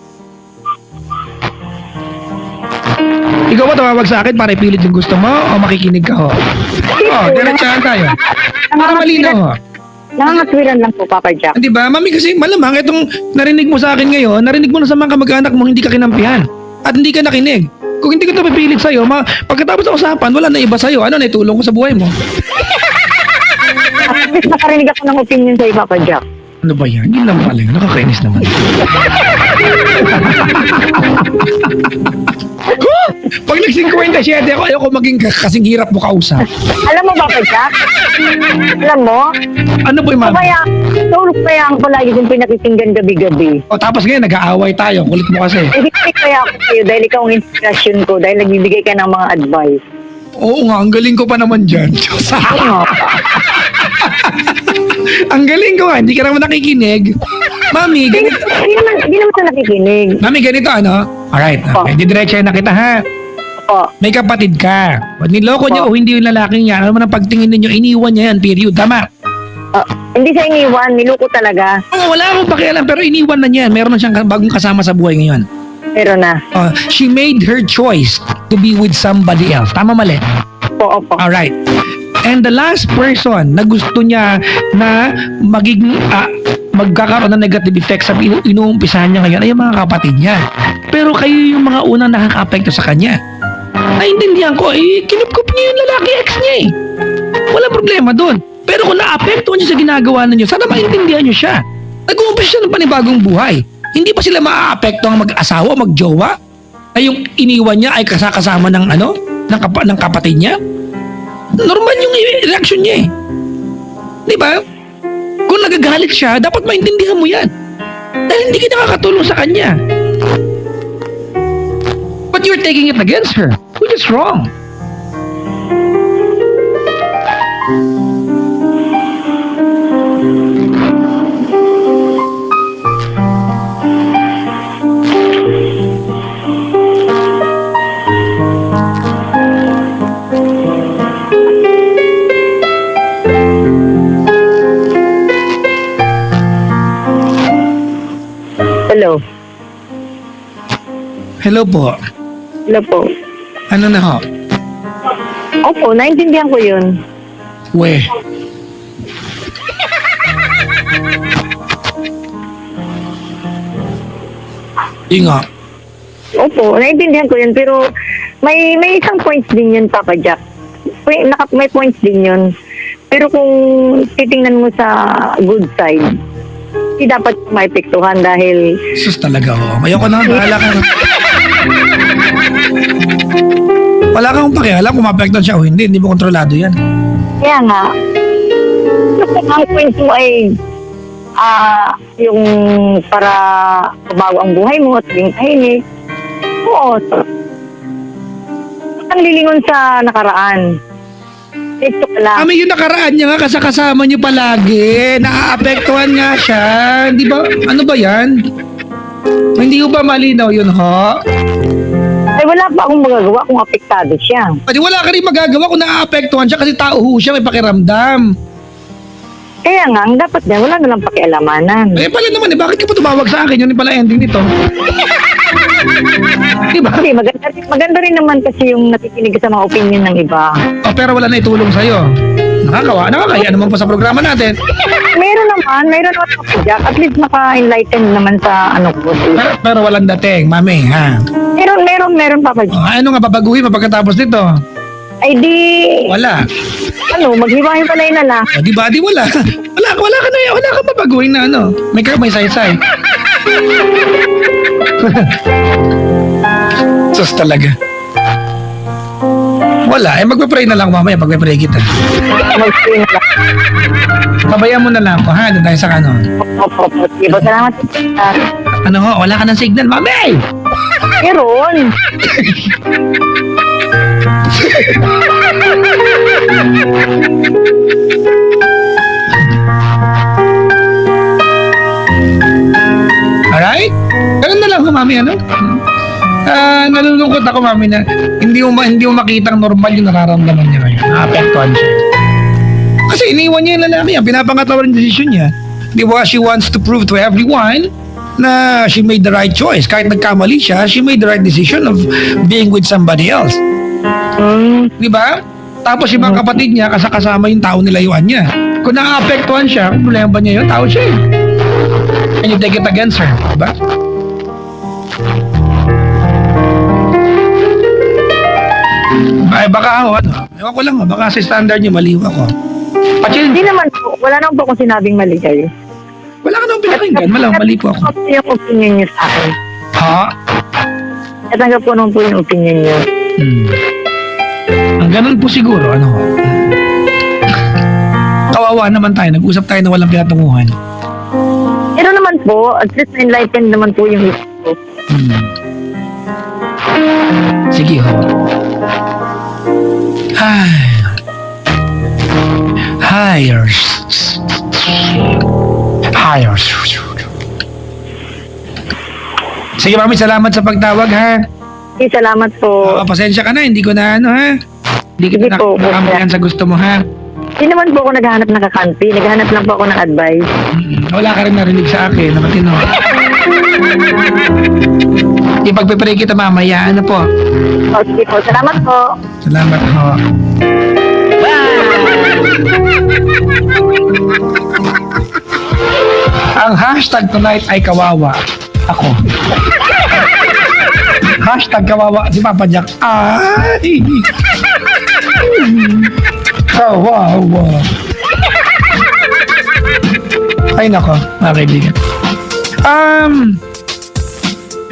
Speaker 1: Ikaw ba tumawag sa akin para ipilit yung gusto mo o makikinig ka ho? Oh, diretsahan tayo. Para malinaw ho.
Speaker 2: Nangangatwiran lang po, Papa Jack.
Speaker 1: Di ba, Mami, kasi malamang itong narinig mo sa akin ngayon, narinig mo na sa mga kamag-anak mo, hindi ka kinampihan. At hindi ka nakinig. Kung hindi ko ito pipilit sa'yo, pagkatapos ng usapan, wala na iba sa'yo. Ano na itulong ko sa buhay mo?
Speaker 2: At least nakarinig ako ng opinion sa'yo, Papa Jack.
Speaker 1: Ano ba yan? Yun lang pala yun. Nakakainis naman. Pag nag-57 ako, ayoko maging kasing hirap mo kausap.
Speaker 2: Alam mo, Papa Jack? Alam mo?
Speaker 1: Ano po yung Mami?
Speaker 2: Tulog kaya ang palagi kong pinakikinggan gabi-gabi.
Speaker 1: O tapos ngayon, nag-aaway tayo. Kulit mo kasi.
Speaker 2: Hindi kaya ako sa'yo dahil ikaw ang inspirasyon ko dahil nagbibigay ka ng mga advice.
Speaker 1: Oo nga, ang galing ko pa naman dyan.
Speaker 2: Ano?
Speaker 1: Ang galing ko nga, hindi ka naman nakikinig. Mami, ganito.
Speaker 2: Hindi naman sa nakikinig.
Speaker 1: Mami, ganito ano? Alright, okay. Didiretsahin na kita ha.
Speaker 2: O,
Speaker 1: May kapatid ka. Niloko niya o hindi yung lalaking yan. Ano man ang pagtingin ninyo, iniwan niya yan, period. Tama.
Speaker 2: hindi siya iniwan, niluko talaga.
Speaker 1: Oo, wala akong pakialam pero iniwan na niya. Meron na siyang bagong kasama sa buhay ngayon.
Speaker 2: Pero na.
Speaker 1: She made her choice to be with somebody else. Tama mali?
Speaker 2: Opo.
Speaker 1: Alright. And the last person na gusto niya na magkakaroon ng negative effects sa inuumpisahan niya ngayon ay yung mga kapatid niya. Pero kayo yung mga unang nakaka-apekto sa kanya. Naintindihan ko, kinupkup niya yung lalaki ex niya eh. Wala problema doon. Pero kung naapektuhan niyo sa ginagawa ninyo, sana maintindihan niyo siya. Nag-uumpisa siya ng panibagong buhay. Hindi pa sila maaapekto ang mag-asawa, mag-jowa? Ay yung iniwan niya ay kasama ng ng kapatid niya? Normal yung reaction niya eh. Di ba? Kung nagagalit siya, dapat maintindihan mo yan. Dahil hindi ka nakakatulong sa kanya. But you're taking it against her, which is wrong.
Speaker 2: Hello.
Speaker 1: Hello po.
Speaker 2: Hello po.
Speaker 1: Ano na ho?
Speaker 2: Opo, naintindihan ko yun.
Speaker 1: We. Yun nga.
Speaker 2: Opo, naiintindihan ko yun, pero may isang points din yun, Papa Jack. May points din yun. Pero kung titingnan mo sa good side, hindi dapat maipektuhan dahil
Speaker 1: Sus talaga, oh. Ayoko na, bahala ka na. Wala kang pakialam kung mapektan siya o hindi mo kontrolado yan.
Speaker 2: kaya nga, kung ang points mo ay yung para bago ang buhay mo at maging tahimik, oo, ang lilingon sa nakaraan. Ito ka lang.
Speaker 1: Yung nakaraan niya nga kasama niyo palagi. Naaapektuhan nga siya. Di ba? Ano ba yan? Hindi ko ba malinaw yun, ho?
Speaker 2: Ay, wala pa akong magagawa kung apektado siya.
Speaker 1: Pwede wala ka rin magagawa kung naaapektuhan siya kasi tao ho siya, may pakiramdam.
Speaker 2: Kaya nga, ang dapat niya, wala na lang pakialamanan.
Speaker 1: Eh pala naman bakit ka pa tumawag sa akin? Yun yung pala ending nito. Diba?
Speaker 2: Hindi, maganda rin naman kasi yung nakikinig sa mga opinion ng iba.
Speaker 1: O pero wala na itulong sa'yo. Nakakaya naman pa sa programa natin.
Speaker 2: Mayroon naman Papa Jack. At least maka-enlighten naman sa ano ko.
Speaker 1: Pero walang dating, mami, ha?
Speaker 2: Meron Papa Jack.
Speaker 1: Ano nga babaguhin mo pagkatapos nito?
Speaker 2: Ay di,
Speaker 1: Wala.
Speaker 2: maghiwa-hiwalay na lang.
Speaker 1: O, di wala. Wala ka babaguhin na ano. May saysay. Sus talaga. Wala. Magpe-pray na lang mamaya. Magpe-pray kita.
Speaker 2: Mag-pray na lang.
Speaker 1: Pabayaan mo na lang ako, ha? Doon tayo sa ano.
Speaker 2: Opo. Diba, salamat.
Speaker 1: Ano ho? Wala ka ng signal, mami!
Speaker 2: Meron.
Speaker 1: Alright? Ganun na lang ho, mami, ano? Nalulungkot ako, mami, na hindi mo makita ang normal yung nararamdaman niya ngayon. Naapektuhan siya. Kasi iniwan niya yung lalaki yan. Pinapangatawa rin yung desisyon niya. Di ba? She wants to prove to everyone na she made the right choice. Kahit nagkamali siya, she made the right decision of being with somebody else. Di ba? Tapos yung mga kapatid niya, kasama yung tao nilayuan niya. Kung naaapektuhan siya, kung problema ba niya yun, tao siya eh. And you take it against her. Di ba? Ay, baka ako, ano? Ewan ko lang, baka sa standard niyo, maliw ako. Pachil,
Speaker 2: Hindi naman po. Wala naman po akong sinabing mali kayo.
Speaker 1: wala ka nang pinakinggan. Mali po ako.
Speaker 2: Ito yung opinion niyo sa akin.
Speaker 1: Ha?
Speaker 2: Natanggap po naman po yung opinion niyo.
Speaker 1: Ang ganun po siguro, ano? Kawawa naman tayo. Nag-usap tayo na walang pinatunguhan.
Speaker 2: Pero naman po, at least enlightened naman po yung isip ko.
Speaker 1: Sige, ho. Hires. Sige, mami, salamat sa pagtawag, ha?
Speaker 2: Okay, salamat po.
Speaker 1: Pasensya ka na, hindi ko na, ano, ha? Hindi kita
Speaker 2: Sige po,
Speaker 1: nakampihan sa gusto mo, ha?
Speaker 2: Hindi naman po ako naghahanap ng kakampi. Naghahanap lang po ako ng advice.
Speaker 1: Wala ka rin narinig sa akin, na matino. Ipagpipray kita mamaya, ano po?
Speaker 2: O, sige po. Salamat po.
Speaker 1: Salamat, ho. Ang hashtag tonight ay kawawa. Ako. Hashtag kawawa si Papa Jack. Ay! Kawawa. Ay nako, mga kaibigan.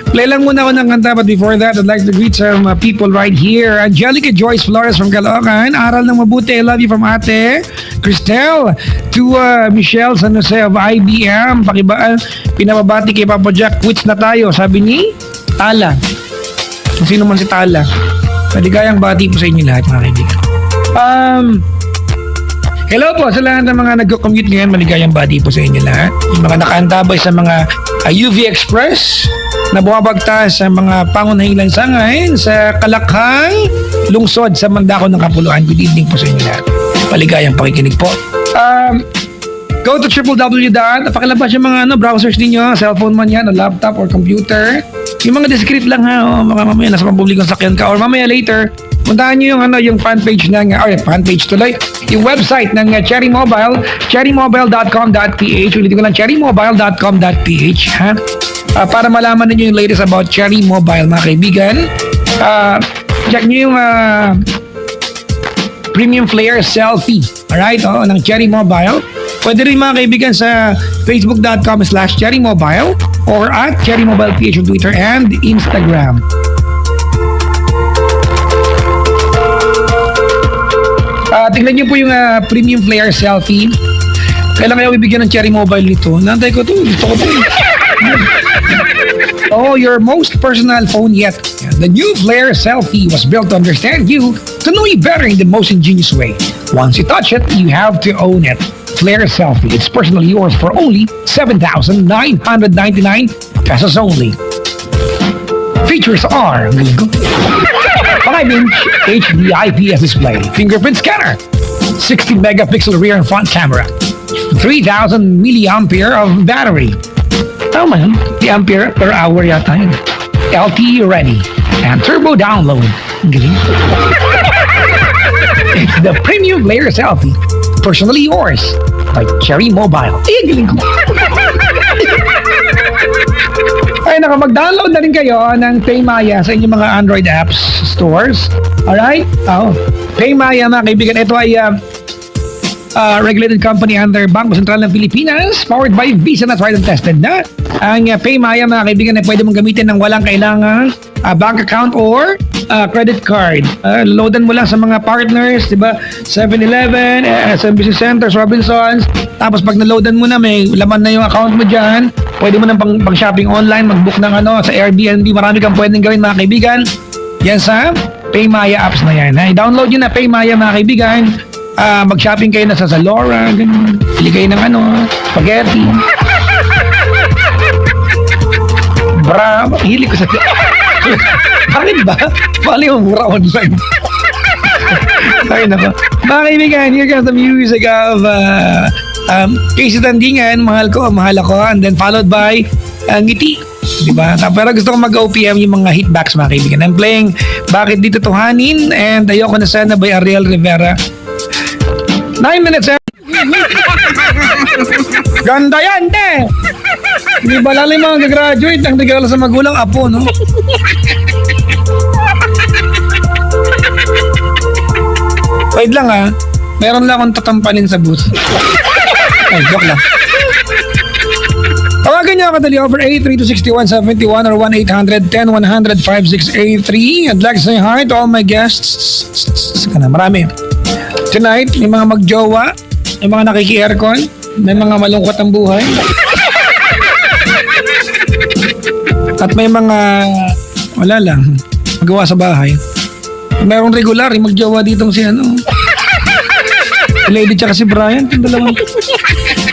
Speaker 1: Play lang muna ako ng kanta, but before that, I'd like to greet some people right here. Angelica Joyce Flores from Caloocan. Aral ng mabuti. I love you from ate. Cristel. To Michelle San Jose of IBM. Pinababati kay Papa Jack. Quits na tayo. Sabi ni Tala. Kung sino man si Tala. Maligayang bati po sa inyo lahat, mga kaibigan. Hello po sa lahat ng mga nag-commute ngayon. Maligayang bati po sa inyo lahat. Yung mga nakaantabay sa mga UV Express na bumabagta sa mga pangunahing lansangan sa Kalakhang lungsod sa Mandako ng Kapuluan. Good evening po sa inyo lahat. Maligayang pakikinig po. Go to www. Pakilabas yung mga browsers ninyo, cellphone man yan, o laptop or computer. Yung mga discreet lang ha, mga mamaya nasa pampublikong sakyan ka or mamaya later, puntahan nyo yung fan page ng, fan page tuloy, yung website ng Cherry Mobile, cherrymobile.com.ph. Ulitin ko lang, cherrymobile.com.ph, ha? Para malaman ninyo yung latest about Cherry Mobile, mga kaibigan. Check nyo yung Premium Flare Selfie, alright, ng Cherry Mobile. Pwede rin mga kaibigan sa facebook.com/cherrymobile or at cherrymobileph on Twitter and Instagram. Tingnan niyo po yung Premium Flare Selfie. Kailan kayo bibigyan ng Cherry Mobile nito? Nantay ko to. Gusto ko to. Oh, your most personal phone yet. The new Flare Selfie was built to understand you, to know you better in the most ingenious way. Once you touch it, you have to own it. Flare Selfie. It's personally yours for only 7,999 pesos only. Features are 5-inch HD IPS display, fingerprint scanner, 60 megapixel rear and front camera, 3,000 milliampere of battery. Tama yun, the ampere per hour yata yun. LTE ready and turbo download. Ang galing. It's the Premium Flare Selfie, personally yours by Cherry Mobile. Ang galing ko. Ay, mag-download na rin kayo ng PayMaya sa inyong mga Android apps stores. Alright? PayMaya, mga kaibigan. Ito ay regulated company under Bangko Sentral ng Pilipinas, powered by Visa na tried and tested na. Ang PayMaya, mga kaibigan, ay pwede mong gamitin ng walang kailangan bank account or credit card. Loadan mo lang sa mga partners, di ba? 7-Eleven, SM Business Centers, Robinsons. Tapos pag naloadan mo na, may laman na yung account mo dyan. Pwede mo nang pang-shopping online, mag-book ng sa Airbnb. Marami kang pwedeng gawin, mga kaibigan. Yan sa PayMaya apps na yan. I-download nyo na PayMaya, mga kaibigan. Mag-shopping kayo na sa Zalora, ganun. Pili kayo ng spaghetti. Bravo. Hilig ko sa... Bakit ba? Bali yung mura online. Ay, nako. Mga kaibigan, here comes the music of Casey Tandingan, mahal ko, mahal ako, and then followed by Ngiti. Diba? Pero gusto ko mag-OPM yung mga hitbacks, mga kaibigan. I'm playing Bakit Di Tutuhanin and Ayoko Na Sana by Ariel Rivera. 9 minutes, Ganda yan, te! Hindi ba lalo yung mga gagraduate ang regalo sa magulang apo, no? Wait lang, meron lang akong tatampanin sa booth. Ay, joke lang. Tawagan niyo ako dali over 8326171 or 1-800-10-100-5683. I'd like to say hi to all my guests. Marami. Tonight, may mga magjowa, may mga nakiki-aircon, may mga malungkot ang buhay. At may mga, wala lang, magawa sa bahay. Merong regular, yung magjowa ditong si Lady tsaka si Brian, yung dalawang.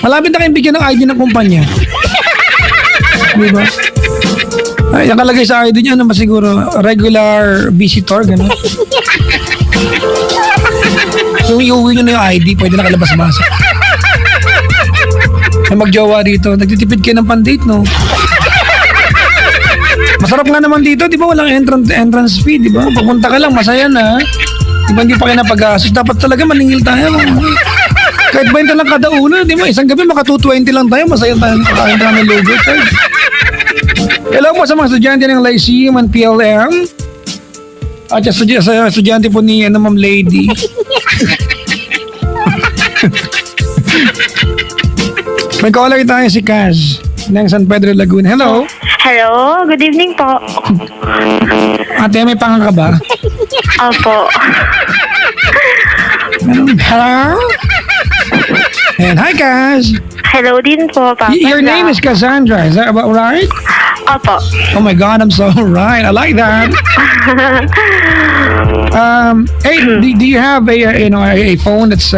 Speaker 1: Malapit na kayong bigyan ng ID ng kumpanya. Diba? Ay, nakalagay sa ID niya, siguro, regular visitor, gano'n. Kung iuwi nyo na yung ID, pwede nakalabas-masa. May magjowa dito, nagtitipid kayo ng pandate, no? Masarap nga naman dito, di ba? Walang entrance fee, di ba? Pupunta ka lang, masaya na. Di ba, hindi pa kayo napag-asos. Dapat talaga maningil tayo. Kahit 20 lang kada ulo, di ba? Isang gabi, maka 220 lang tayo. Masaya tayo. Kakain tayo ng logo. Hello po sa mga estudyante ng Lyceum and PLM. At sa estudyante po ni Ma'am Lady. May caller tayo si Kaz ng San Pedro, Laguna. Hello.
Speaker 3: Hello, good evening po.
Speaker 1: Ate, may panga ka ba?
Speaker 3: Opo.
Speaker 1: Hello? And hi, Kaz.
Speaker 3: Hello din po, Papa.
Speaker 1: Your name is Cassandra, is that about right?
Speaker 3: Opo.
Speaker 1: Oh my God, I'm so right. I like that. Hey, do you have a phone that's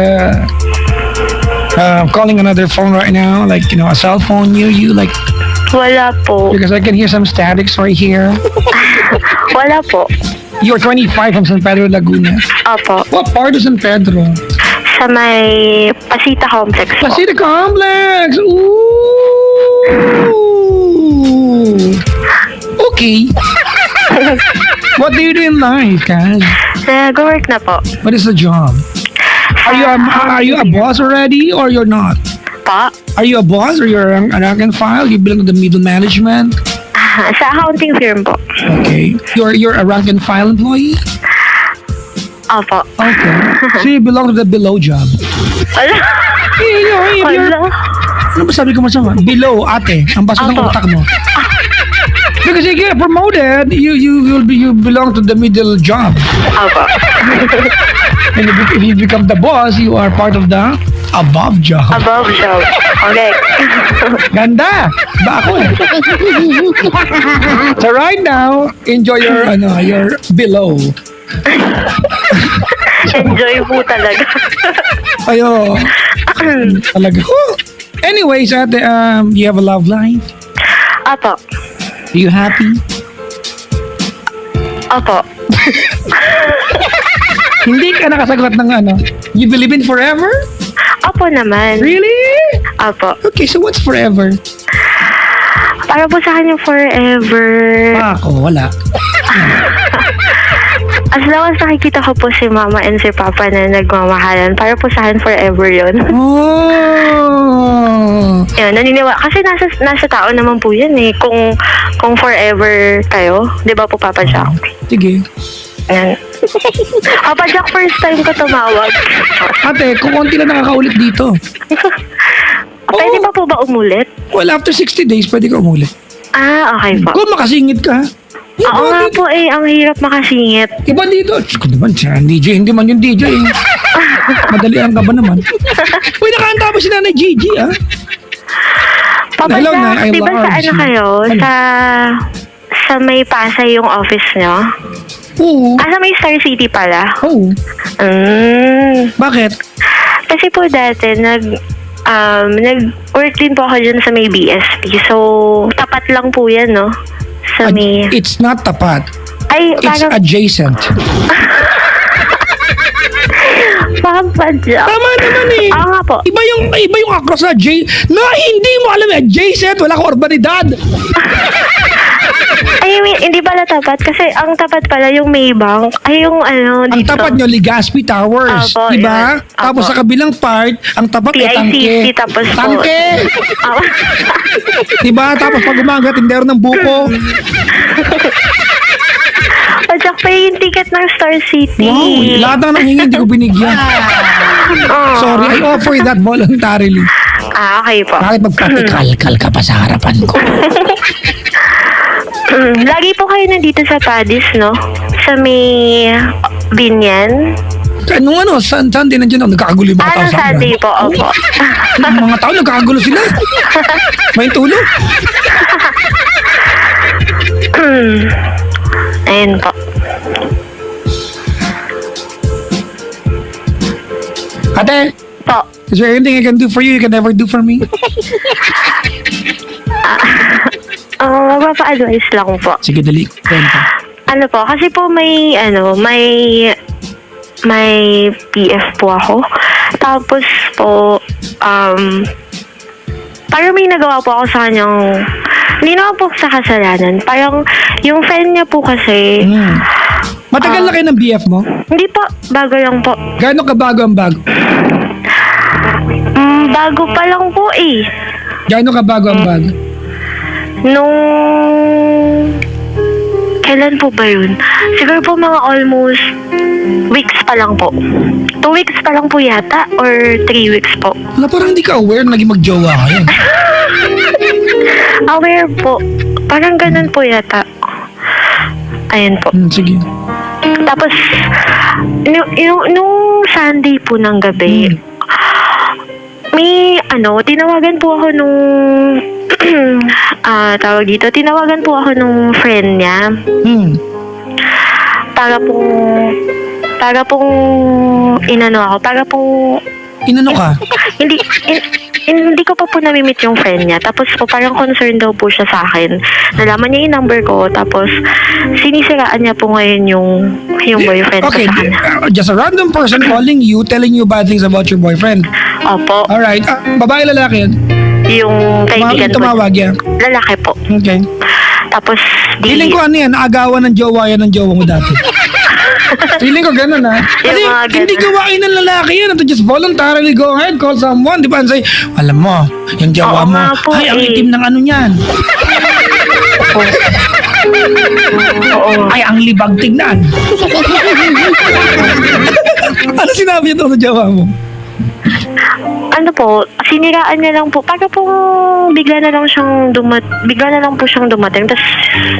Speaker 1: calling another phone right now? Like, a cell phone you like?
Speaker 3: Wala po.
Speaker 1: Because I can hear some statics right here.
Speaker 3: Wala po.
Speaker 1: You're 25 from San Pedro, Laguna.
Speaker 3: Opo.
Speaker 1: What part of San Pedro?
Speaker 3: Sa may Pasita Complex po.
Speaker 1: Pasita Complex! Ooh! Okay. What do you do in life, Kaz?
Speaker 3: Nag-work na po.
Speaker 1: What is the job? Are you a boss already or you're not?
Speaker 3: Pa?
Speaker 1: Are you a boss or you're a rank and file? You belong to the middle management?
Speaker 3: Sa accounting firm po.
Speaker 1: Okay. You're a rank and file employee?
Speaker 3: Opo.
Speaker 1: Okay. So you belong to the below job?
Speaker 3: Wala. Wala.
Speaker 1: Ano ba sabi ko masama? Below, ate. Ang baso ng
Speaker 3: Opo.
Speaker 1: utak mo. Because you get promoted, you belong to the middle job.
Speaker 3: Opo.
Speaker 1: And if you become the boss, you are part of the above job.
Speaker 3: Above job. Okay.
Speaker 1: Ganda! Ba ako eh. So right now, enjoy your below.
Speaker 3: Enjoy po talaga.
Speaker 1: Ayo. Talaga. Oh. Anyways, ate, you have a love life?
Speaker 3: Opo.
Speaker 1: Are you happy?
Speaker 3: Opo.
Speaker 1: Hindi ka nakasagot ng you believe in forever?
Speaker 3: Opo naman.
Speaker 1: Really?
Speaker 3: Opo.
Speaker 1: Okay, so what's forever?
Speaker 3: Para po sa kanya forever.
Speaker 1: Ako, wala.
Speaker 3: As long as nakikita ko po si mama and si papa na nagmamahalan, para po sa akin forever yun.
Speaker 1: Oh!
Speaker 3: Yun, naniniwala. Kasi nasa tao naman po yun eh. Kung forever kayo, di ba po Papa Jack?
Speaker 1: Sige.
Speaker 3: Yan. Papa Jack, first time ko tumawag.
Speaker 1: Ate, kung konti lang nakakaulit dito.
Speaker 3: Pwede pa po ba umulit?
Speaker 1: Well, after 60 days, pwede ka umulit.
Speaker 3: Ah, okay po.
Speaker 1: Kung makasingit ka.
Speaker 3: Oo nga po eh, ang hirap makasingit.
Speaker 1: Iba dito. Kung naman siya, DJ, hindi man yung DJ. Madali ang ka ba naman? Uy, nakahanda ba si Nanay Gigi, ah?
Speaker 3: Papa
Speaker 1: Hello,
Speaker 3: Jack,
Speaker 1: Nay, I
Speaker 3: di ba sa
Speaker 1: love
Speaker 3: ano
Speaker 1: you.
Speaker 3: kayo?
Speaker 1: Ano?
Speaker 3: Sa may Pasay yung office nyo?
Speaker 1: Oo.
Speaker 3: Sa may Star City pala?
Speaker 1: Oo. Bakit?
Speaker 3: Kasi po dati, nag-work din po ako dyan sa may BSP. So, tapat lang po yan, no? Sa may...
Speaker 1: It's not tapat.
Speaker 3: Ay,
Speaker 1: It's
Speaker 3: parang...
Speaker 1: adjacent.
Speaker 3: Papa Jack.
Speaker 1: Tama naman eh.
Speaker 3: Oo nga po.
Speaker 1: Iba yung across na na hindi mo alam eh. Adjacent, wala kang urbanidad.
Speaker 3: I mean, hindi pala tapat. Kasi ang tapat pala yung Maybank. Ay, yung ano,
Speaker 1: Ang
Speaker 3: dito.
Speaker 1: tapat nyo, Legazpi Towers.
Speaker 3: Opo,
Speaker 1: Diba?
Speaker 3: yun. Opo.
Speaker 1: Tapos sa kabilang part, ang tapat ay tangke.
Speaker 3: PICC, tapos po.
Speaker 1: Tangke!
Speaker 3: Oo.
Speaker 1: Diba? Tapos pag umaga, tindero ng buko.
Speaker 3: Pajak pa yung ticket ng Star City.
Speaker 1: Wow, lahat ng nanghingi, hindi ko binigyan.
Speaker 3: Oh.
Speaker 1: Sorry, I offer that voluntarily.
Speaker 3: Ah, okay po.
Speaker 1: Bakit magpapikal-kal ka pa sa harapan ko?
Speaker 3: Lagi po kayo nandito sa Padis, no? Sa may Binyan.
Speaker 1: Anong Sunday nandiyan ako, nagkakagulo yung mga tao
Speaker 3: Ano
Speaker 1: sa akin.
Speaker 3: Sunday po, opo.
Speaker 1: Yung mga tao, nagkakagulo sila. May tulog.
Speaker 3: Ayun po.
Speaker 1: Ate,
Speaker 3: Po.
Speaker 1: is there anything I can do for you can never do for me?
Speaker 3: Magpapa-advise lang po.
Speaker 1: Sige, dali. Kwenta.
Speaker 3: Ano po, kasi po may PF po ako. Tapos po, parang may nagawa po ako sa kanyang, hindi naman po sa kasalanan. Parang, yung friend niya po kasi,
Speaker 1: Matagal na kayo ng BF mo?
Speaker 3: hindi po, bago lang po.
Speaker 1: Gaano ka bago ang bago?
Speaker 3: Bago pa lang po eh.
Speaker 1: Gaano ka bago ang bago?
Speaker 3: Nung... Kailan po ba yun? Siguro po mga almost weeks pa lang po. 2 weeks pa lang po yata or 3 weeks po.
Speaker 1: Wala, parang hindi ka aware na naging magjowa ka yan.
Speaker 3: Aware po. Parang ganun po yata. Ayan po.
Speaker 1: Sige.
Speaker 3: Tapos, nung Sunday po ng gabi, may tinawagan po ako nung tawag dito, tinawagan po ako nung friend niya para pong
Speaker 1: Inano ka?
Speaker 3: hindi ko pa po namimit yung friend niya. Tapos po parang concerned daw po siya sa akin. Nalaman niya yung number ko. Tapos sinisiraan niya po ngayon yung boyfriend ko
Speaker 1: Okay,
Speaker 3: sa kanya.
Speaker 1: just a random person calling you, telling you bad things about your boyfriend.
Speaker 3: Opo.
Speaker 1: Alright, babae lalaki yun?
Speaker 3: Yung kaibigan po.
Speaker 1: Tumawag yan.
Speaker 3: Lalaki po.
Speaker 1: Okay.
Speaker 3: Tapos,
Speaker 1: Feeling ko ano yan, naagawan ng jowa yan ng jowa mo dati. Feeling ko ganun ha. Kasi
Speaker 3: Yung mga ganun.
Speaker 1: hindi gawain ng lalaki yan. To just voluntarily go ahead, call someone. Di ba? And say, alam mo, yung jowa
Speaker 3: Oo
Speaker 1: mo,
Speaker 3: nga po,
Speaker 1: ay, ang
Speaker 3: eh.
Speaker 1: itim ng ano niyan.
Speaker 3: oo.
Speaker 1: Ay, ang libag tignan. Ano sinabi ito sa jowa mo?
Speaker 3: Ano po, siniraan niya lang po. Para po bigla na lang po siyang dumating. Tapos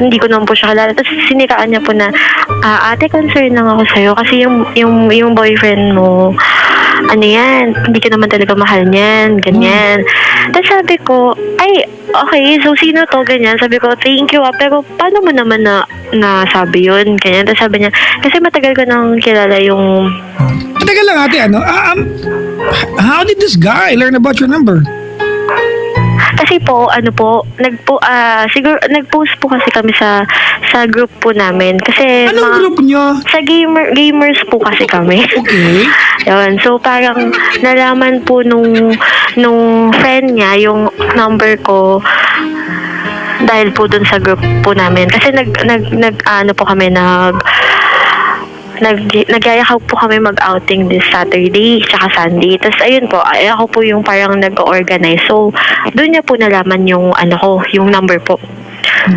Speaker 3: hindi ko naman po siya kilala. Tapos siniraan niya po na, ate, concern lang ako sa'yo. Kasi yung boyfriend mo, ano yan, hindi ka naman talaga mahal niyan, ganyan. Tapos sabi ko, ay, okay, so sino to, ganyan. Sabi ko, thank you pero paano mo naman nasabi yun, ganyan. Tapos sabi niya, kasi matagal ko nang kilala yung...
Speaker 1: Teka lang ate, ano? How did this guy learn about your number?
Speaker 3: Kasi po, siguro, nag-post po kasi kami sa group po namin. Kasi
Speaker 1: Anong group niyo?
Speaker 3: sa gamers po kasi kami.
Speaker 1: Okay.
Speaker 3: Yun. So, parang nalaman po nung friend niya yung number dahil po dun sa group po namin. Kasi nagyayakaw po kami mag-outing this Saturday tsaka Sunday. Tapos ayun po, ako po yung parang nag-organize. So, doon niya po nalaman yung yung number po.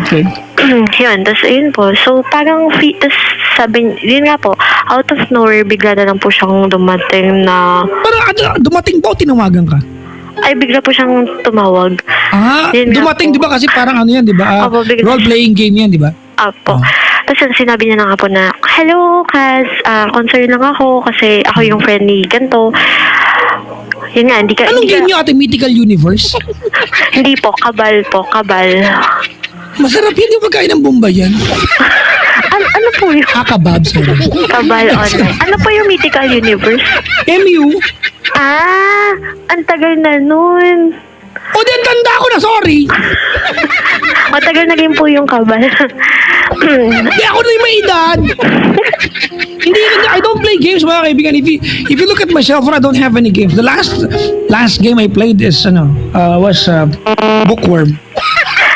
Speaker 1: Okay.
Speaker 3: Yun, tapos ayun po. So, parang tapos yun nga po, out of nowhere, bigla na lang po siyang dumating na,
Speaker 1: Parang dumating ba o tinawagan ka?
Speaker 3: ay bigla po siyang tumawag. Yun nga
Speaker 1: Dumating
Speaker 3: po.
Speaker 1: di ba kasi parang ano yan di ba?
Speaker 3: Opo, bigla.
Speaker 1: Role-playing game yan di ba?
Speaker 3: Apo. Tapos yun, sinabi niya na nga po na, hello, Kaz, concern lang ako kasi ako yung friend ni ganito. Yun nga,
Speaker 1: Anong game nyo ate? Mythical Universe?
Speaker 3: Hindi po, kabal.
Speaker 1: Masarap yan yung pagkain ng Bombay yan.
Speaker 3: Ano po yung
Speaker 1: Kabab, sorry.
Speaker 3: kabal online? Ano po yung Mythical Universe?
Speaker 1: MU?
Speaker 3: Ang tagal na nun.
Speaker 1: O di, ang tanda ko na, sorry.
Speaker 3: Matagal na rin po yung kabal.
Speaker 1: Hindi ako na yung may edad. I don't play games mga kaibigan. If you look at myself, I don't have any games. The last game I played is was Bookworm.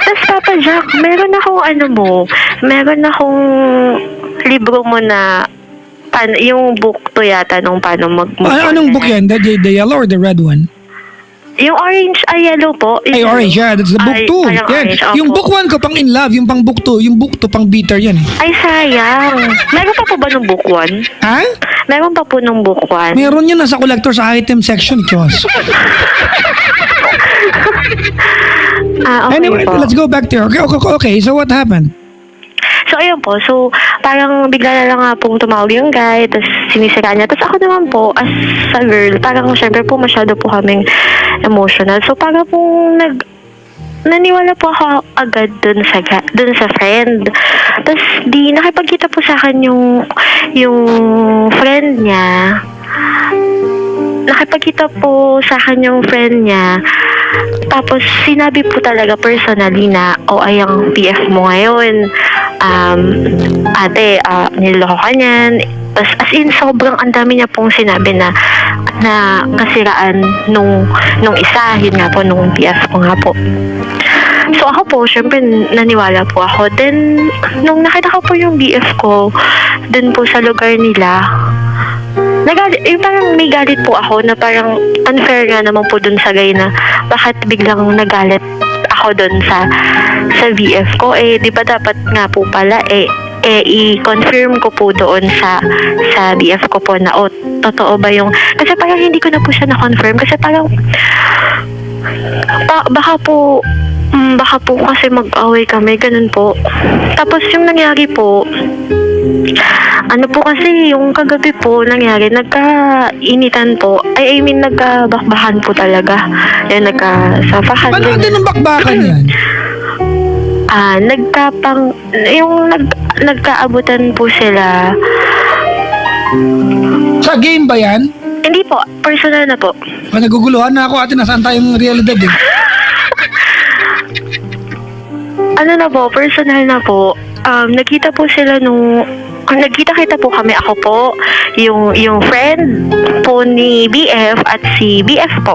Speaker 3: Tapos Papa Jack, meron akong libro mo na yung book to yata nung paano
Speaker 1: Anong book yan? The yellow or the red one?
Speaker 3: Yung orange, yellow po.
Speaker 1: Ay, orange, yeah. That's the book 2.
Speaker 3: parang
Speaker 1: Yan.
Speaker 3: orange, opo.
Speaker 1: Yung book 1 ko pang in love, yung pang book 2, yung book 2 pang bitter yan.
Speaker 3: Ay, sayang. Meron pa po ba nung book 1?
Speaker 1: Ha?
Speaker 3: Meron pa po nung book 1?
Speaker 1: Meron yan nasa collector's item section, Diyos.
Speaker 3: Okay
Speaker 1: Anyway,
Speaker 3: po.
Speaker 1: let's go back there. Okay, so what happened?
Speaker 3: So, ayun po. So, parang bigla na lang nga pong tumawag yung guy, tapos sinisiraan niya. Tapos ako naman po, as a girl, parang syempre po masyado po kaming emotional. So, parang pong naniwala po ako agad dun sa friend. Tapos, nakipagkita po sa akin yung friend niya. Nakipagkita po sa akin yung friend niya. Tapos, sinabi po talaga personally na, ay ang PF mo ngayon. Ate, niloko ka niyan. Tapos, as in, sobrang ang dami niya pong sinabi na kasiraan nung isa. Yun nga po, nung PF ko nga po. So, ako po, syempre, naniwala po ako. Then, nung nakita ko po yung BF ko, dun po sa lugar nila, parang may galit po ako na parang unfair nga naman po dun sa guy na bakit biglang nagalit ako dun sa VF ko. Di ba dapat nga po pala i-confirm ko po doon sa BF ko po na totoo ba yung, kasi parang hindi ko na po siya na-confirm kasi parang baka po kasi mag-away kami, ganun po. Tapos yung nangyari po, po kasi yung kagabi po nangyari, nagkainitan po. I mean, nagkabakbakan po talaga. Yan, nagkasafahan.
Speaker 1: Paano din ang bakbakan yan?
Speaker 3: Nagkaabutan po sila.
Speaker 1: Sa game ba yan?
Speaker 3: Hindi po, personal na po.
Speaker 1: Naguguluhan na ako ate, nasaan tayong realidad eh.
Speaker 3: Personal na po. Nagkita po sila nagkita-kita po kami, ako po, yung friend po ni BF at si BF po.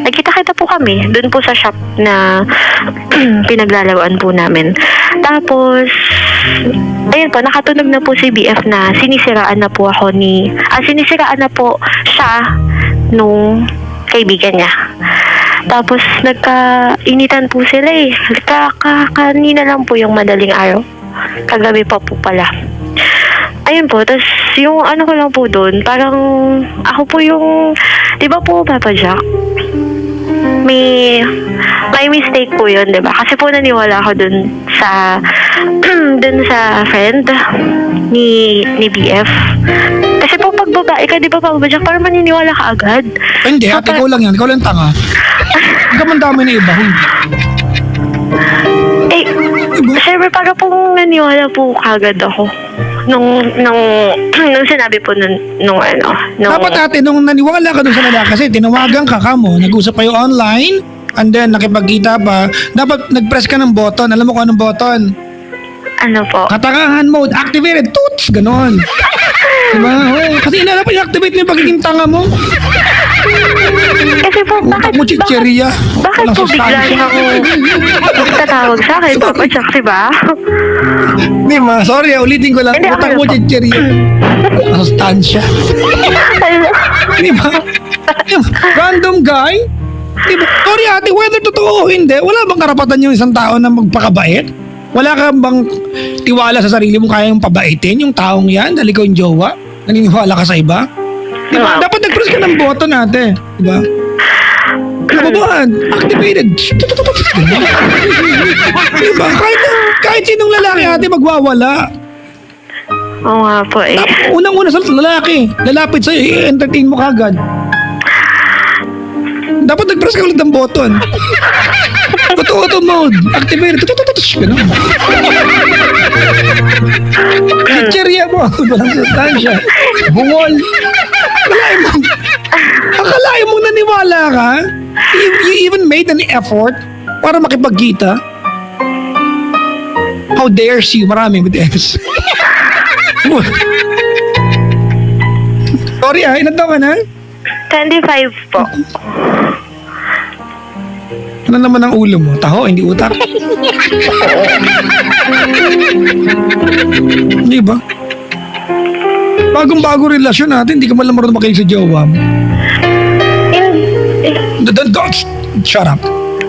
Speaker 3: Nagkita-kita po po kami, dun po sa shop na pinaglalaroan po namin. Tapos, ayun po, nakatunog na po si BF na sinisiraan na po siya nung kaibigan niya. Tapos, nagkainitan po sila eh. Kanina lang po yung madaling araw. Kagabi pa po pala. Ayun po, tapos yung ano ko lang po doon, parang ako po yung, di ba po Papa Jack? May mistake po yun, di ba? Kasi po naniwala ako dun sa friend ni BF. Kasi po pag babae ka, di ba Papa Jack, parang maniniwala ka agad.
Speaker 1: Hindi,
Speaker 3: So,
Speaker 1: ate, ikaw lang yan. Ikaw lang tanga. Hindi ka man dami na iba.
Speaker 3: Eh, syempre parang pong naniwala po kagad ako. Nung sinabi po nung
Speaker 1: Dapat ate, nung naniwala ka dun sa lalaki, kasi tinawagan ka kamo, nag-usap kayo online, and then nakipagkita pa, dapat nag-press ka ng button. Alam mo kung anong button?
Speaker 3: ano po,
Speaker 1: Katangahan mode, activated, toots, ganon. Diba? Oh, kasi dapat i-activate mo yung pagiging tanga mo.
Speaker 3: kasi po
Speaker 1: Utak mo chicheria.
Speaker 3: bakit
Speaker 1: Walang
Speaker 3: po bigla
Speaker 1: sustansya.
Speaker 3: niyang tatawag sa akin, Papa Jack, diba?
Speaker 1: Hindi ma, sorry, ulitin ko lang.
Speaker 3: Hindi,
Speaker 1: Utak
Speaker 3: okay
Speaker 1: mo
Speaker 3: po.
Speaker 1: chicheria. Walang sustansya. Di ba? Yung random guy? Di ba? Sorry ate, whether totoo o hindi, wala bang karapatan yung isang tao na magpakabait? Wala ka bang tiwala sa sarili mo kaya yung pabaitin yung taong yan dahil ikaw yung jowa? Naniniwala ka sa iba? Di ba? Dapat nag-press ka ng button ate. Di ba? Kababaan, activated. Di ba? Kahit sinong lalaki ate magwawala.
Speaker 3: Oo nga po eh.
Speaker 1: Unang-una sa lalaki, lalapit sa'yo, i-entertain mo kagad. Dapat nag-press ka ulit ng button. Auto mode, activated. Ganun. Chicheria mo, walang sustansya. Bungol. Akalain mo naniwala ka? You even made an effort para makipagkita? How dares you? Marami with S. Sorry ilan taon ka na?
Speaker 3: 25 po.
Speaker 1: Ano naman ang ulo mo? Taho, hindi utak? Hindi ba? Bagong-bago relasyon natin, hindi ka man lang marunong makinig sa jowa mo. Don't, shut up.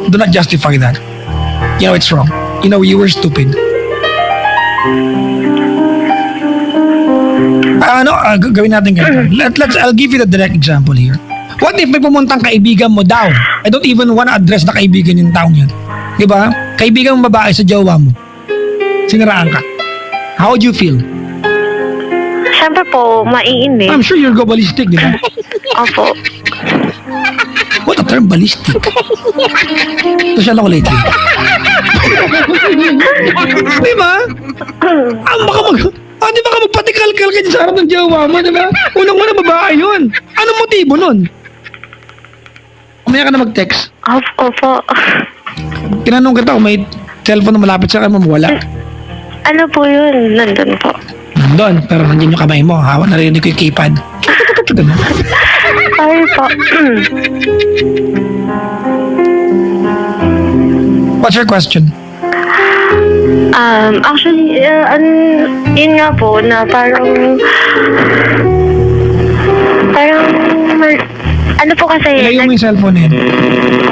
Speaker 1: Do not justify that. You know it's wrong. You know you were stupid. Gawin natin ganito. I'll give you the direct example here. What if may pumuntang kaibigan mo daw? I don't even wanna address na kaibigan yung taong yun. Di ba? Kaibigan mo babae sa jowa mo. Siniraan ka. How would you feel?
Speaker 3: Siyempre po, maiinit.
Speaker 1: I'm sure you'll go ballistic, di ba?
Speaker 3: Opo.
Speaker 1: What a term, ballistic. Social ako lately. Di ba? Di ba ka magpatikal-kal ka dyan sa harap ng jowa mo, di ba? Unang-una babae yun. Anong motibo nun? Umaya ka na mag-text.
Speaker 3: Opo.
Speaker 1: Tinanong kita kung may cellphone na malapit sa kanya, wala.
Speaker 3: Ano po yun? Nandun po.
Speaker 1: Nandun, pero nandiyan yung kamay mo. Hawa, narinig ko yung keypad. Ganun.
Speaker 3: Sorry po.
Speaker 1: What's your question?
Speaker 3: Actually, yun nga po, na parang, ano po kasi,
Speaker 1: Ilayo mo yung cellphone yan.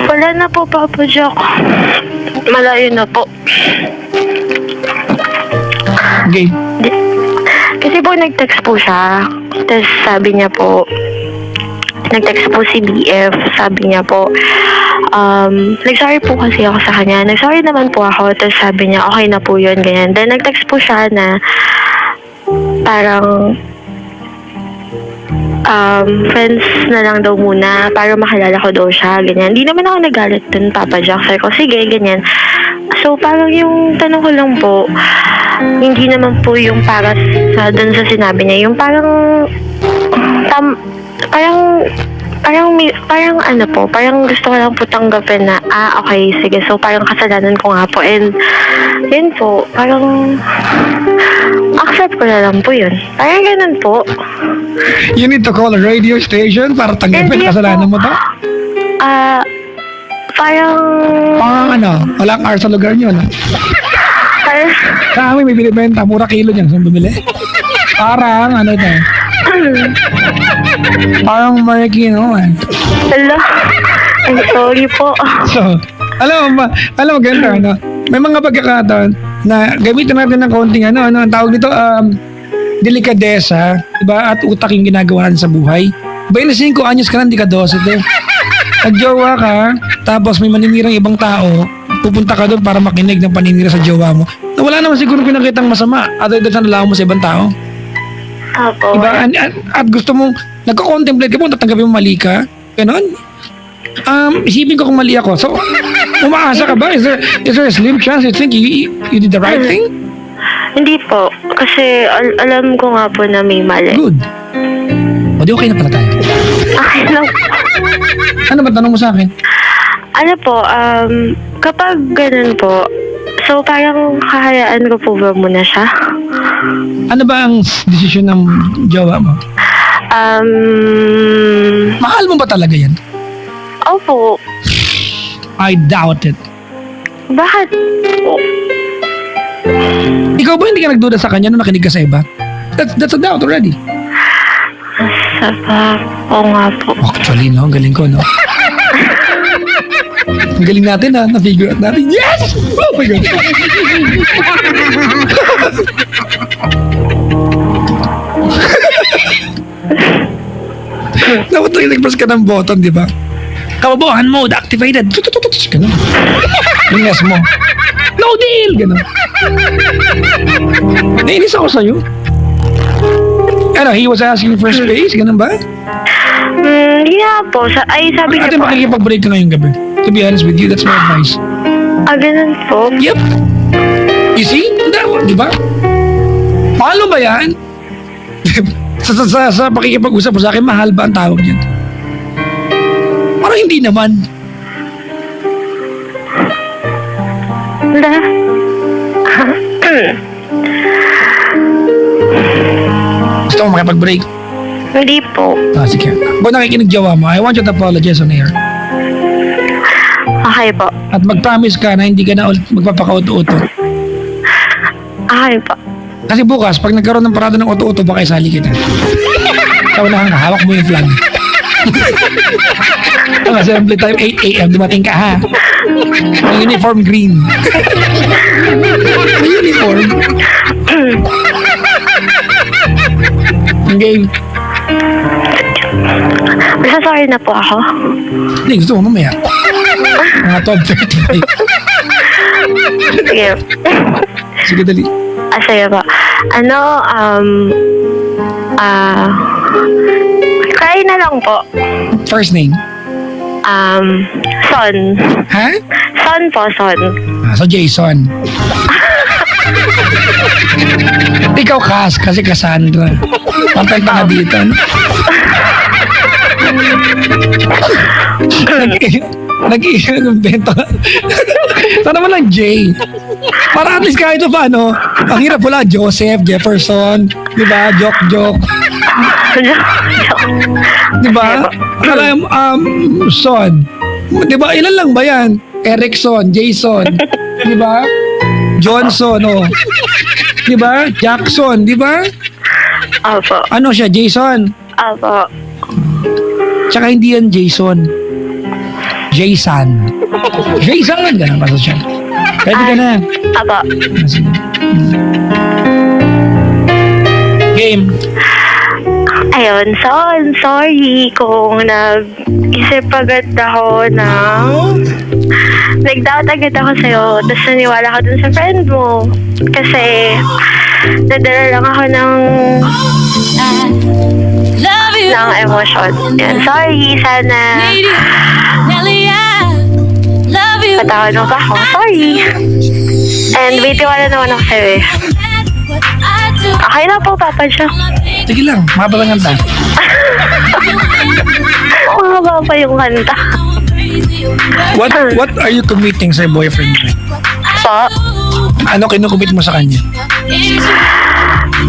Speaker 3: wala na po, Papa Jack. Malayo na po.
Speaker 1: Okay.
Speaker 3: Kasi po, nag-text po siya. Tapos sabi niya po, nag-text po si BF. Sabi niya po, nag-sorry po kasi ako sa kanya. Nag-sorry naman po ako. Tapos sabi niya, okay na po yun, ganyan. Then nag-text po siya na parang friends na lang daw muna para makilala ko daw siya, ganyan. Hindi naman ako nagalit dun, Papa Jack. Sabi ko, sige, ganyan. So, parang yung tanong ko lang po, hindi naman po yung para sa dun sa sinabi niya. Yung parang parang ano po, parang gusto ko lang po tanggapin na, okay, sige, so parang kasalanan ko nga po. And, yun po, parang accept ko na lang po yun. Parang ganun po.
Speaker 1: You need to call a radio station para tanggapin
Speaker 3: Hindi
Speaker 1: kasalanan
Speaker 3: po.
Speaker 1: mo to?
Speaker 3: Parang...
Speaker 1: Parang ano, walang R sa lugar nyo, no? Sa amin may binibenta, mura kilo niyan, saan bumili? Parang, ano ito? Parang Marikino, eh.
Speaker 3: Hello? I'm sorry po.
Speaker 1: So, alam mo ganito, ano? May mga pagkakataon na gamitin natin ng konting ano, ang tawag nito, delikadesa, diba? At utak yung ginagawa natin sa buhay. 25 anyos ka na, hindi ka 12, eh. Nag-jowa ka, tapos may maninirang ibang tao, pupunta ka doon para makinig ng paninira sa jowa mo. Na wala naman siguro pinakitang masama, other than sa nalaman mo sa ibang tao.
Speaker 3: Opo.
Speaker 1: Diba? At gusto mong, nagko-contemplate ka po, tatanggapin mo mali ka, ganon. Isipin ko kung mali ako. So, umaasa ka ba? Is there a slim chance you think you did the right thing?
Speaker 3: Hindi po. Kasi alam ko nga po na may mali.
Speaker 1: Good. O di okay na pala tayo.
Speaker 3: Okay lang.
Speaker 1: Ano ba tanong mo sa akin?
Speaker 3: Ano po, kapag ganun po, so parang hahayaan ko po ba muna siya?
Speaker 1: Ano ba ang desisyon ng jowa mo? Mahal mo ba talaga yan?
Speaker 3: Opo.
Speaker 1: I doubt it.
Speaker 3: Bakit?
Speaker 1: Ikaw ba hindi ka nagduda sa kanya nung nakinig ka sa iba? That's a doubt already.
Speaker 3: Oo nga po.
Speaker 1: Actually, no? Ang galing ko, no? Ang galing natin, ha? Na-figure out natin. Yes! Oh my God! Dapat nag-press ka ng button, di ba? Kababuhan mode activated. Ganun. Yung yes mo. No deal! Ganun. Nainis ako sa'yo. Ano, he was asking for space? Ganun ba?
Speaker 3: Hindi nga po. Sabi niya
Speaker 1: Ate,
Speaker 3: po.
Speaker 1: makikipag-break ka ngayong gabi. To be honest with you, that's my advice.
Speaker 3: Ganun po.
Speaker 1: Yep. You see? Di ba? Mahal mo ba yan? sa pakikipag-usap mo sa akin, mahal ba ang tawag niyan? Parang hindi naman.
Speaker 3: Wala.
Speaker 1: Gusto mo makipag-break?
Speaker 3: Hindi po.
Speaker 1: Sige. Kung nakikinig jowa mo, I want you to apologize on air.
Speaker 3: Okay po.
Speaker 1: At mag-promise ka na hindi ka na ulit magpapaka-uto-uto.
Speaker 3: Okay po.
Speaker 1: Kasi bukas, pag nagkaroon ng parada ng uto-uto, baka isali kita. Sa unahan ka, hawak mo yung flag. Ang assembly time, 8 a.m. Dumating ka, ha? Ang uniform green. Ang uniform. Ang game.
Speaker 3: Basta sorry na po ako.
Speaker 1: Hindi, gusto mo mamaya. Mga 12:35.
Speaker 3: Sige.
Speaker 1: Sige, dali.
Speaker 3: Sige po. Try na lang po.
Speaker 1: First name?
Speaker 3: Son.
Speaker 1: Ha?
Speaker 3: Son po, son.
Speaker 1: So, Jason. Ikaw, Cass, kasi Cassandra. Pantay-tanga dito, no? Nag-i-invento. Sana naman lang J. Para at least kahit pa ano, ang hirap wala, Joseph, Jefferson, di ba? Joke. Di ba? Akala son. Di ba? Ilan lang ba yan? Erickson, Jason. Di ba? Johnson, oh. Di ba? Jackson, di ba?
Speaker 3: Opo.
Speaker 1: Ano siya, Jason?
Speaker 3: Opo.
Speaker 1: Tsaka hindi yan Jason. Jason. Jason, ganun pa siya. Ready ka na.
Speaker 3: Opo.
Speaker 1: Sige. Game.
Speaker 3: Ayun, son, sorry kung nag-isip agad ako na nag-doubt agad ako sa'yo, tapos naniwala ka dun sa friend mo. Kasi nadala lang ako ng emosyon. Yan, sorry, sana patawad mo pa ako. Sorry. And may tiwala naman ako sa'yo eh. Okay na po, Papa siya.
Speaker 1: Sige lang, mababangan ta.
Speaker 3: Mahaba pa yung kanta.
Speaker 1: What are you committing sa boyfriend mo?
Speaker 3: Po?
Speaker 1: Ano kinukumit mo sa kanya?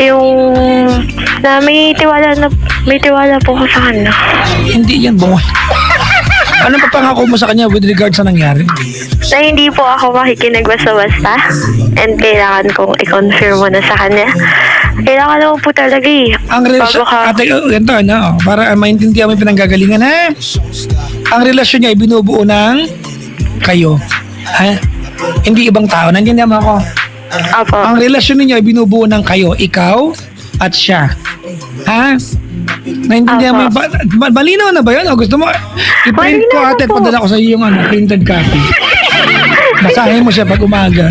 Speaker 3: Yung may tiwala po ko sa kanya.
Speaker 1: Hindi yan, bungo. Ano pa pangako mo sa kanya with regards sa nangyari?
Speaker 3: Na hindi po ako makikinig basta-basta. And kailangan kong i-confirm mo na sa kanya. Kailangan naman po talaga eh.
Speaker 1: Ang relasyon,
Speaker 3: Bago ka-
Speaker 1: ate, ganito, ano, para maintindihan mo yung pinanggagalingan, ha? Ang relasyon niya ay binubuo ng kayo. Ha? Hindi ibang tao. Nandiyan naman ako.
Speaker 3: Opo.
Speaker 1: Ang relasyon ninyo ay binubuo ng kayo, ikaw at siya. Ha? Naintindihan mo yung malinaw na ba yun? O gusto mo, i-print ko
Speaker 3: Malinaw
Speaker 1: ate,
Speaker 3: po.
Speaker 1: padala ko sa iyo yung printed copy. Basahin mo siya pag umaga.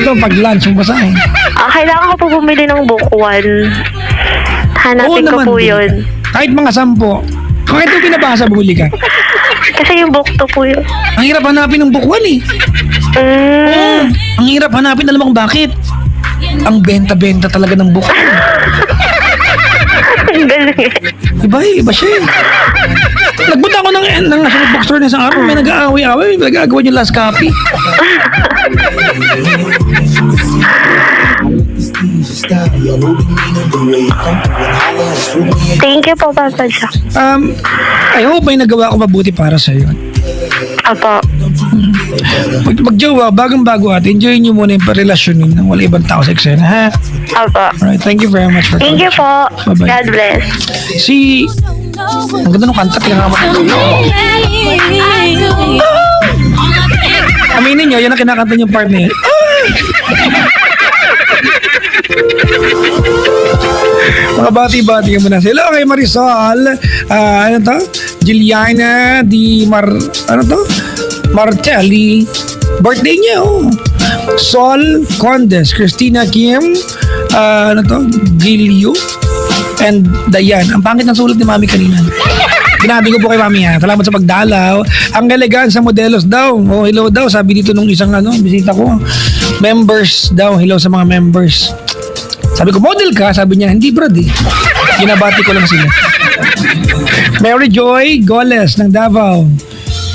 Speaker 1: Ito, pag lunch mo basahin.
Speaker 3: Kailangan ko po bumili ng book 1. Hanapin ko po
Speaker 1: din.
Speaker 3: yun.
Speaker 1: Kahit mga 10. Kahit yung pinabasa, bumili ka.
Speaker 3: Kasi yung book 2 po yun.
Speaker 1: Ang hirap hanapin ng bukwan eh. Ang hirap hanapin, alam mo kung bakit? Ang benta-benta talaga ng bukwan.
Speaker 3: Ang galing eh.
Speaker 1: Iba siya eh. Nagpunta ako ng National Bookstore na isang araw, may nag-aaway-aaway, may nag-aagawan yung last copy.
Speaker 3: Thank you po, Papa Jack.
Speaker 1: I hope may nagawa ko mabuti para sa iyo.
Speaker 3: Apo.
Speaker 1: Magjowa, bagang-bago at enjoy nyo muna yung relasyon ninyo. Wala ibang tao sa eksena, ha?
Speaker 3: Apo.
Speaker 1: Alright, thank you very much for
Speaker 3: Thank you po.
Speaker 1: Bye-bye.
Speaker 3: God bless.
Speaker 1: Ang ganda ng kanta, tingnan nga Aminin nyo, yan ang kinakanta niyong part na yun. Mga bati-bati ka muna. Hello kay Marisol. Ano to? Juliana Martelli. Birthday niya, oh. Sol Condes. Christina Kim. Gilio. And Dayan. Ang pangit ng sulat ni Mami kanina. Binabi ko po kay Mami, ha. Salamat sa pagdalaw. Ang elegan sa modelos daw. Oh, hello daw. Sabi dito nung isang bisita ko. Members daw. Hello sa mga members. Sabi ko, model ka? Sabi niya, hindi brad eh. Ginabati ko lang sila. Mary Joy Goles ng Davao.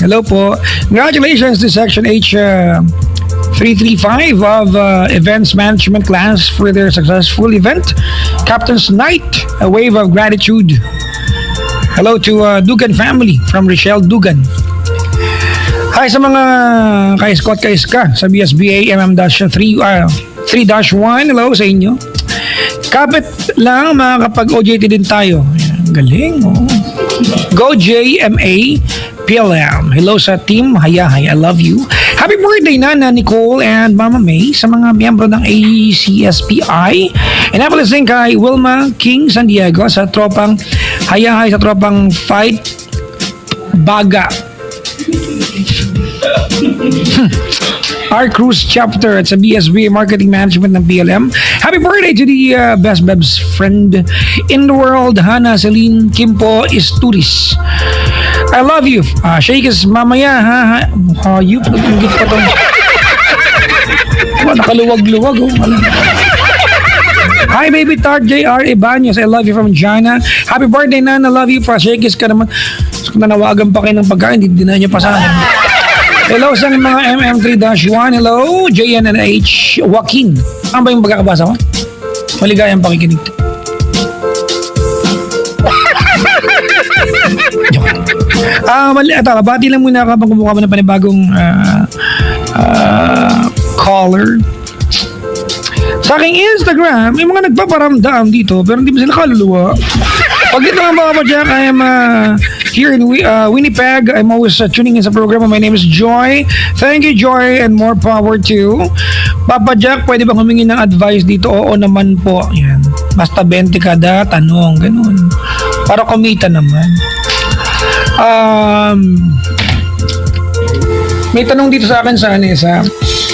Speaker 1: Hello po. Congratulations to Section H 335 of Events Management class for their successful event. Captain's Night, a wave of gratitude. Hello to Dugan family from Rochelle Dugan. Hi sa mga kay Scott Kaiska sa BSBA MM-3-1. Hello sa inyo. Kapit lang makakapag-OJT din tayo. Ayan, galing, oh. Go JMA PLM. Hello sa team Hayahay, I love you. Happy birthday Nana Nicole and Mama May sa mga miyembro ng ACSPI. And happy listening kay Wilma King San Diego sa tropang Hayahay, sa tropang Fight Baga. Our Cruise chapter at sa BSB Marketing Management ng PLM. Happy birthday to the best bebs friend in the world, Hana Celine Kimpo Isturis. I love you. Shake is mamaya, ha? You, pag-ingit pa itong... nakaluwag-luwag, oh. Hi, baby tart, JR Ibanez. I love you from Jana. Happy birthday, Nana. Love you. Shake is ka naman. So, kung nanawagan pa kayo ng pagkain, hindi na niya pa sa akin. Hello sa mga MM3-1. Hello, JNNH Joaquin. Ano ba yung pagkakabasa ko? Maligayang pakikinig. Bati lang muna kapag kumuha mo ng panibagong caller. Sa aking Instagram, may mga nagpaparamdam dito pero hindi mo sila kaluluwa. Pag dito nga mga Jack, I am here in Winnipeg. I'm always tuning in sa program. My name is Joy. Thank you, Joy, and more power to Papa Jack. Pwede bang humingi ng advice dito? Oo naman po. Yan. Basta 20 kada tanong. Ganun. Para kumita naman. May tanong dito sa akin sa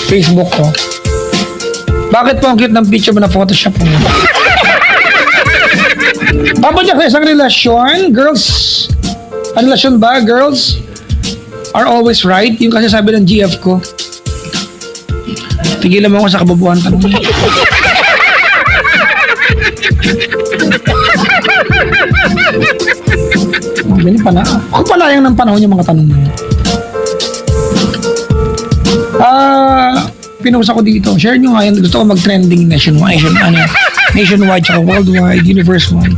Speaker 1: Facebook ko. Bakit po ang cute ng picture mo na Photoshop mo? Papa Jack, sa isang relasyon, ang relasyon ba, girls are always right? Yung kasi sabi ng GF ko. Tigilan mo ako sa kababuhan tanong. Ganyan pa na. Ako palayang ng panahon yung mga tanong mo. Pinost ako dito. Share nyo nga yan. Gusto ko mag-trending nationwide. Nationwide tsaka worldwide, universe-wide.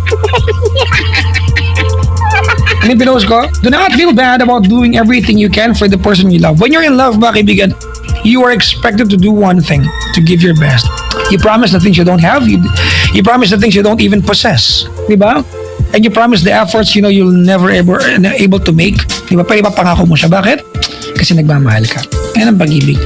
Speaker 1: Ano yung pinost ko? Do not feel bad about doing everything you can for the person you love. When you're in love, mga kaibigan, you are expected to do one thing, to give your best. You promise the things you don't have. You promise the things you don't even possess. Diba? And you promise the efforts you know you'll never able to make. Diba? Pero ipapangako mo siya. Bakit? Kasi nagmamahal ka. Yan ang pag-ibig.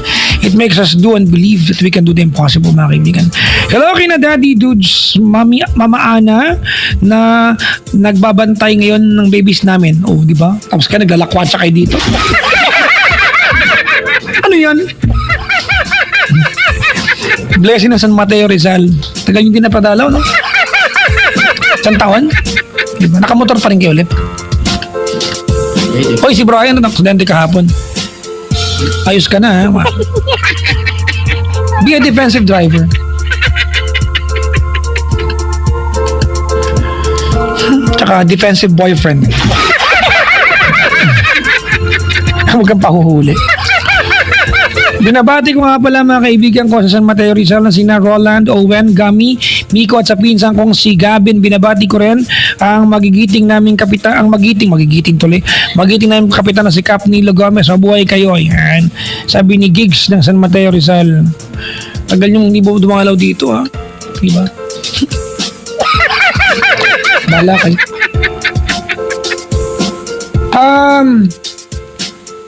Speaker 1: It makes us do and believe that we can do the impossible, mga kaibigan. Hello kina Daddy Dudes, Mama Ana, na nagbabantay ngayon ng babies namin. Oh, di ba? Tapos ka naglalakwatsa kayo dito. Ano yan? Blessing ng San Mateo Rizal. Tagal yung din napadalaw, no? Isang taon? Di ba? Nakamotor pa rin kayo ulit. Hoy, si Brian, nakaksidente kahapon. Ayos ka na, ha? Be a defensive driver. Tsaka defensive boyfriend. Huwag kang pahuhuli. Binabati ko nga pala mga kaibigan ko sa San Mateo Rizal na sina Roland, Owen, Gami, Miko at sa pinsan kong si Gabin. Binabati ko rin ang magigiting naming kapitan, magigiting naming kapitan na si Cap Nilo Gomez. Mabuhay kayo. Yan. Sabi ni Gigs ng San Mateo Rizal. Tagal yung hindi mo dumangalaw dito, ha? Diba? Bala kayo.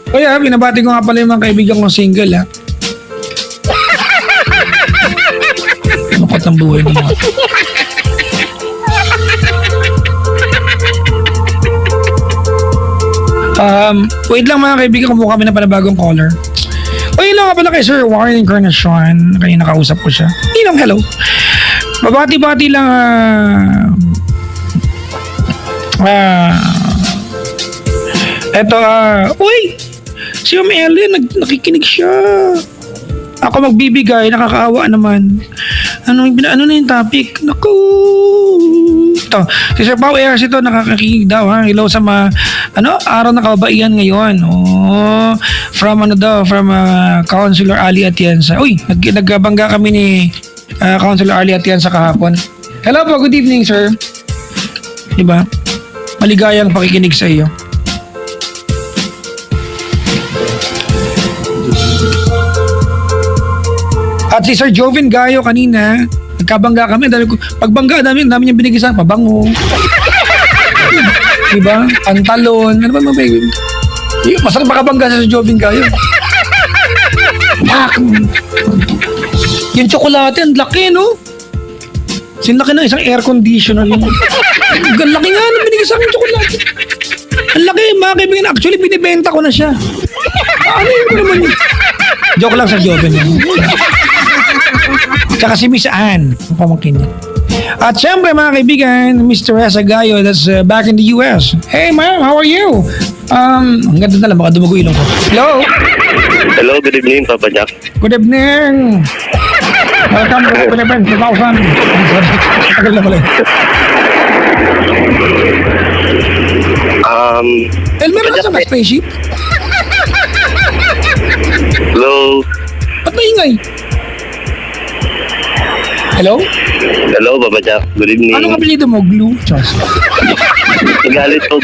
Speaker 1: Kaya binabati ko nga pala yung mga kaibigan kong single, ha? Lungkot ng buhay ng mga. Wait lang mga kaibigan, kumuha kami na pala bagong caller. Wait lang nga pala kay Sir Warren Encarnacion. Kaya nakausap ko siya. Inong hello. Babati-bati lang eto uy! Si Ellen, nakikinig siya. Ako magbibigay, nakakaawa naman. Ano na yung topic? Naku! Ito, si Sir Pao Ayers ito, nakakakinig daw, ha? Hello sa araw na kababaihan ngayon. Oh, from Councilor Ali Atienza. Uy, nagbangga kami ni Councilor Ali Atienza kahapon. Hello po, good evening, sir. Diba? Maligayang pakikinig sa iyo. At si Sir Joven Gayo kanina, nagkabangga kami. Pagbangga namin, dami niyang binigisan. Pabango. Diba? Pantalon. Ano ba mga baby? Masarap makabangga sa Sir Joven Gayo. Yung tsokolate, ang laki, no? Sinlaki ng isang air conditioner. Ang laki nga nang binigay sa akin tsokolate. Ang laki, mga kaibigan. Actually, binibenta ko na siya. Ano yun naman yun? Joke lang sa Joven. Tsaka si Miss Anne, ang pamangkin niya. At syempre mga kaibigan, Miss Teresa Gayo, that's back in the US. Hey ma'am, how are you? Ang ganda na lang, baka dumugo ilong ko. Hello?
Speaker 4: Hello, good evening, Papa Jack.
Speaker 1: Good evening. Welcome to Philippines 2000. Tagal na pala. Meron ka sa spaceship?
Speaker 4: Hello?
Speaker 1: Ba't maingay? Hello?
Speaker 4: Hello, Papa Jack. Good evening.
Speaker 1: Anong apelido mo? Glue? Charles.
Speaker 4: Galit po.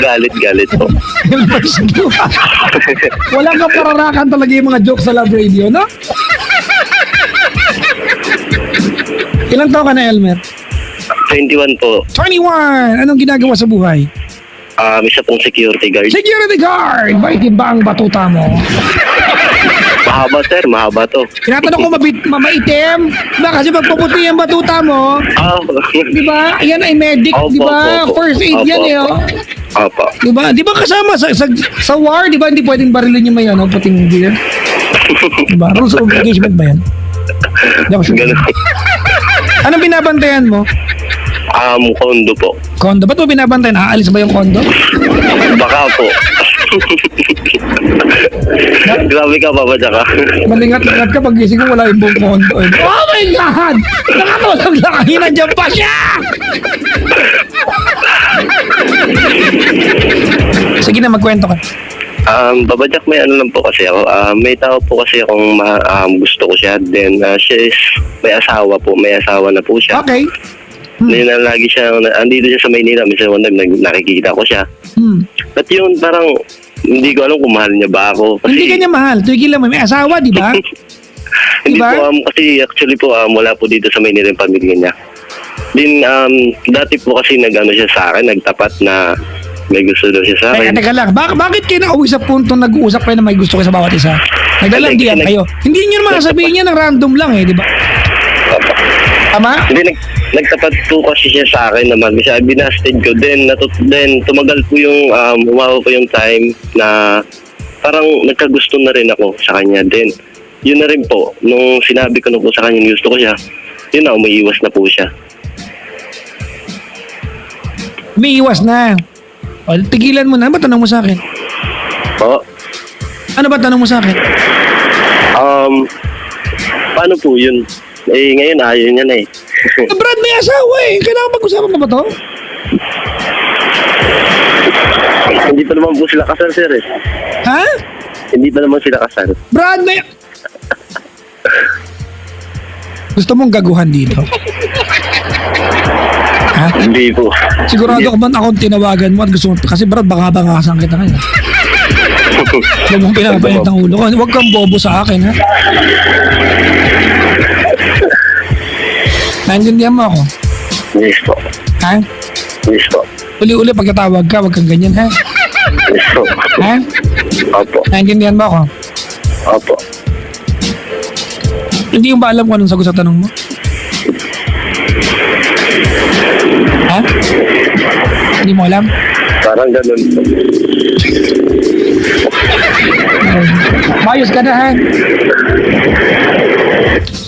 Speaker 1: Elmer's Glue. Walang kapararakan talaga yung mga jokes sa Love Radio, no? Ilang taon ka na, Elmer?
Speaker 4: 21 po.
Speaker 1: 21! Anong ginagawa sa buhay?
Speaker 4: Isa pong security guard.
Speaker 1: Security guard! Maitim ba ang batuta mo?
Speaker 4: Mahaba, sir. Mahaba to.
Speaker 1: Tinatanong ko maitim? Diba kasi pagpuputi ang batuta mo, diba? Yan ay medic,
Speaker 4: Opo,
Speaker 1: diba?
Speaker 4: opo.
Speaker 1: First aid
Speaker 4: Opo,
Speaker 1: yan eh, oh.
Speaker 4: Opo.
Speaker 1: Diba? Diba kasama sa war, diba? Hindi pwedeng barilin yung may puting gear. Diba? Rules of engagement ba yan? Hindi ako sure.
Speaker 4: Ganun.
Speaker 1: Anong binabantayan mo?
Speaker 4: Kondo po.
Speaker 1: Kondo? Ba't mo binabantayan? Aalis ba yung kondo?
Speaker 4: Baka po. Grabe ka, Papa Jack.
Speaker 1: Malingat-lingat ka pag gising ko wala yung buong kondo. Oh my God! Nakatulog lang kayo, nandiyan pa siya! Sige na, magkwento ka.
Speaker 4: Papa Jack, may ano lang po kasi ako. May tao po kasi akong gusto ko siya. Then, siya is may asawa po. May asawa na po siya.
Speaker 1: Okay.
Speaker 4: Na lagi siya, andito siya sa Maynila. Minsan one time, nakikita ko siya. At yun, parang, hindi ko alam kung mahal niya ba ako. Kasi,
Speaker 1: Hindi ka niya mahal. Tuwigil lang, may asawa, di ba?
Speaker 4: hindi
Speaker 1: diba?
Speaker 4: po, kasi actually po, wala po dito sa Maynila yung pamilya niya. Din, dati po kasi nag-ano siya sa akin, nagtapat na may gusto daw siya sa akin.
Speaker 1: Teka lang, bakit kayo nakauwi sa puntong nag-uusap kayo na may gusto kayo sa bawat isa? Naglalandian kayo. Hindi niyo naman sabihin niya ng random lang di ba? Tama?
Speaker 4: Hindi, nagtapat po kasi siya sa akin naman. Kasi binasted ko. Then tumagal po yung, umawa po yung time na parang nagkagusto na rin ako sa kanya. Then, yun na rin po. Nung sinabi ko na po sa kanya, gusto ko siya, yun na, umiiwas na po siya.
Speaker 1: May iwas na. O, tigilan mo na. Ano ba tanong mo sa akin?
Speaker 4: Po?
Speaker 1: Ano ba tanong mo sa akin?
Speaker 4: Paano po yun? Eh, ngayon ayaw niya na eh.
Speaker 1: Brad, may asawa Kailangan pag-usapan mo ba to?
Speaker 4: Hindi pa naman po sila kasal, sir eh.
Speaker 1: Ha?
Speaker 4: Hindi pa naman sila kasal.
Speaker 1: Brad, may... Gusto mong gaguhan dito? Ha?
Speaker 4: Hindi po.
Speaker 1: Sigurado ka ba akong tinawagan mo at gusto mo... Kasi Brad, baka bangasan kita ngayon. Huwag mong pinapalit ng ulo ko. Huwag kang bobo sa akin, ha? Naintindihan mo ako?
Speaker 4: Yes po.
Speaker 1: Ha?
Speaker 4: Yes po.
Speaker 1: Uli-uli pagkatawag ka, huwag kang ganyan, ha?
Speaker 4: Yes po.
Speaker 1: Ha?
Speaker 4: Opo.
Speaker 1: Naintindihan mo ako?
Speaker 4: Opo.
Speaker 1: Hindi mo ba alam kung anong sagot sa tanong mo? Ha? Hindi mo alam?
Speaker 4: Parang ganun po.
Speaker 1: Mayos ka na, ha?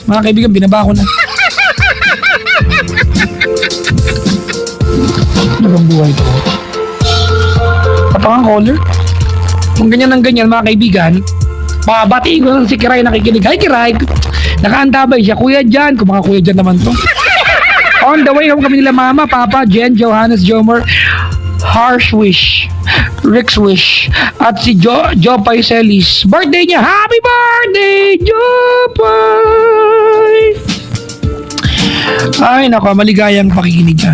Speaker 1: Mga kaibigan, binaba ko na. Ano bang buhay ko? Patang caller? Kung ganyan ng ganyan, mga kaibigan, babatiin ko lang si Kiray nakikinig. Hi, Kiray! Nakaantabay siya. Kuya Jan. Kung mga kuya Jan naman to. On the way home kami nila Mama, Papa, Jen, Johannes, Jomer, Harsh Wish, Rick's Wish, at si Jopay Celis. Birthday niya! Happy birthday, Jopay! Ay, nako, maligayang pakikinig ka.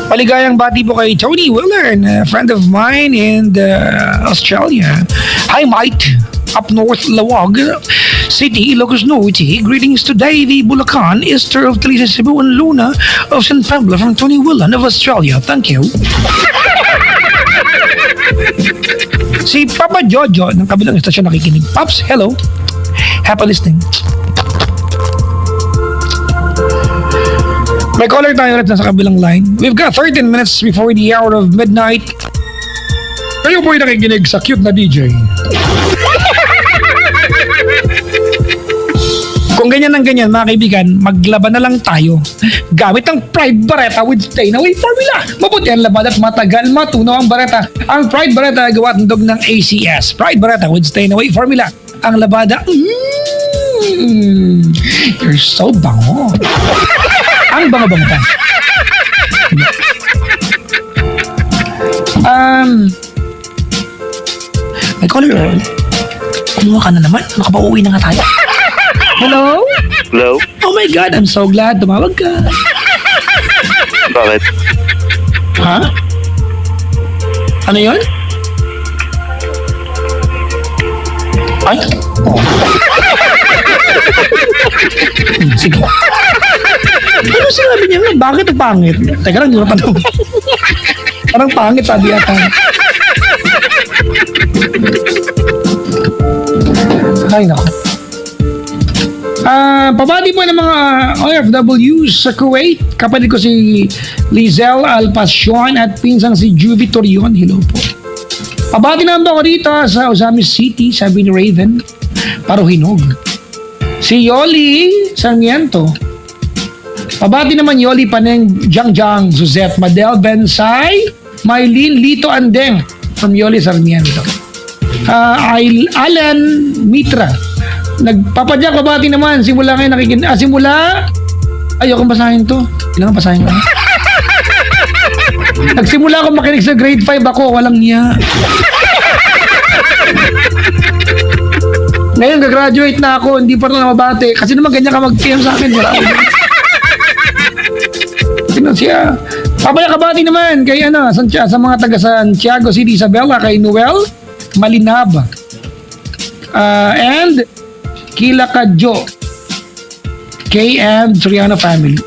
Speaker 1: Maligayang bati po kay Tony Willer, a friend of mine in Australia. Hi, Mike. Up north, Lawag City, Ilocos Norte. Greetings to Davey Bulacan, Esther of Talisa Cebu, and Luna of San Pablo from Tony Willan of Australia. Thank you. Si Papa Jojo ng kabilang istasyon nakikinig. Pops, hello. Happy listening. May caller tayo ulit na sa kabilang line. We've got 13 minutes before the hour of midnight. Kayo po'y nakikinig sa cute na DJ. Kung ganyan ng ganyan, mga kaibigan, maglaban na lang tayo. Gamit ang Pride Barretta with Stay Away formula. Mabuti ang labad at matagal matunaw ang bareta. Ang Pride Barretta ay gawa at ndog ng ACS. Pride Barretta with Stay Away formula. Ang labada, you're so bango. Ang bango-bango pa. May caller. Kumuha ka na naman. Ano ka ba, uuwi na nga tayo? Hello?
Speaker 4: Hello?
Speaker 1: Oh my God, I'm so glad tumawag ka.
Speaker 4: Bakit?
Speaker 1: Ha? Ano yun? Ay? Oh. Sige. Ano sinabi niya nga? Bakit ang pangit? Teka lang, hindi ko tanong. Parang pangit, sabi yata. Ay, nako. Pabati po ng mga OFWs sa Kuwait. Kapatid ko si Lizelle Alpacion at pinsang si Juvie Torion. Hello po. Pabati naman po ako dito sa Ozamis City, sabi ni Raven. Paruhinog. Si Yoli Sarmiento. Pabati naman Yoli Paneng, Jangjang, Josette, Madel, Bensay, Mylene, Lito Andeng from Yoli Sarmiento. Alan Mitra. Nagpapadyak pabati naman. Simula ngayon nakikinig. Simula. Ayokong basahin to. Kailangan basahin ko. Nagsimula ako makinig sa grade 5 ako. Walang niya. Ngayon, gagraduate na ako, hindi pa rin namabate. Kasi naman ganyan ka mag-PM sa akin. Sino siya? Kabati naman kay sa mga taga Santiago City, Isabela, kay Noel Malinab. And Kilakadjo. Kay and Soriano family.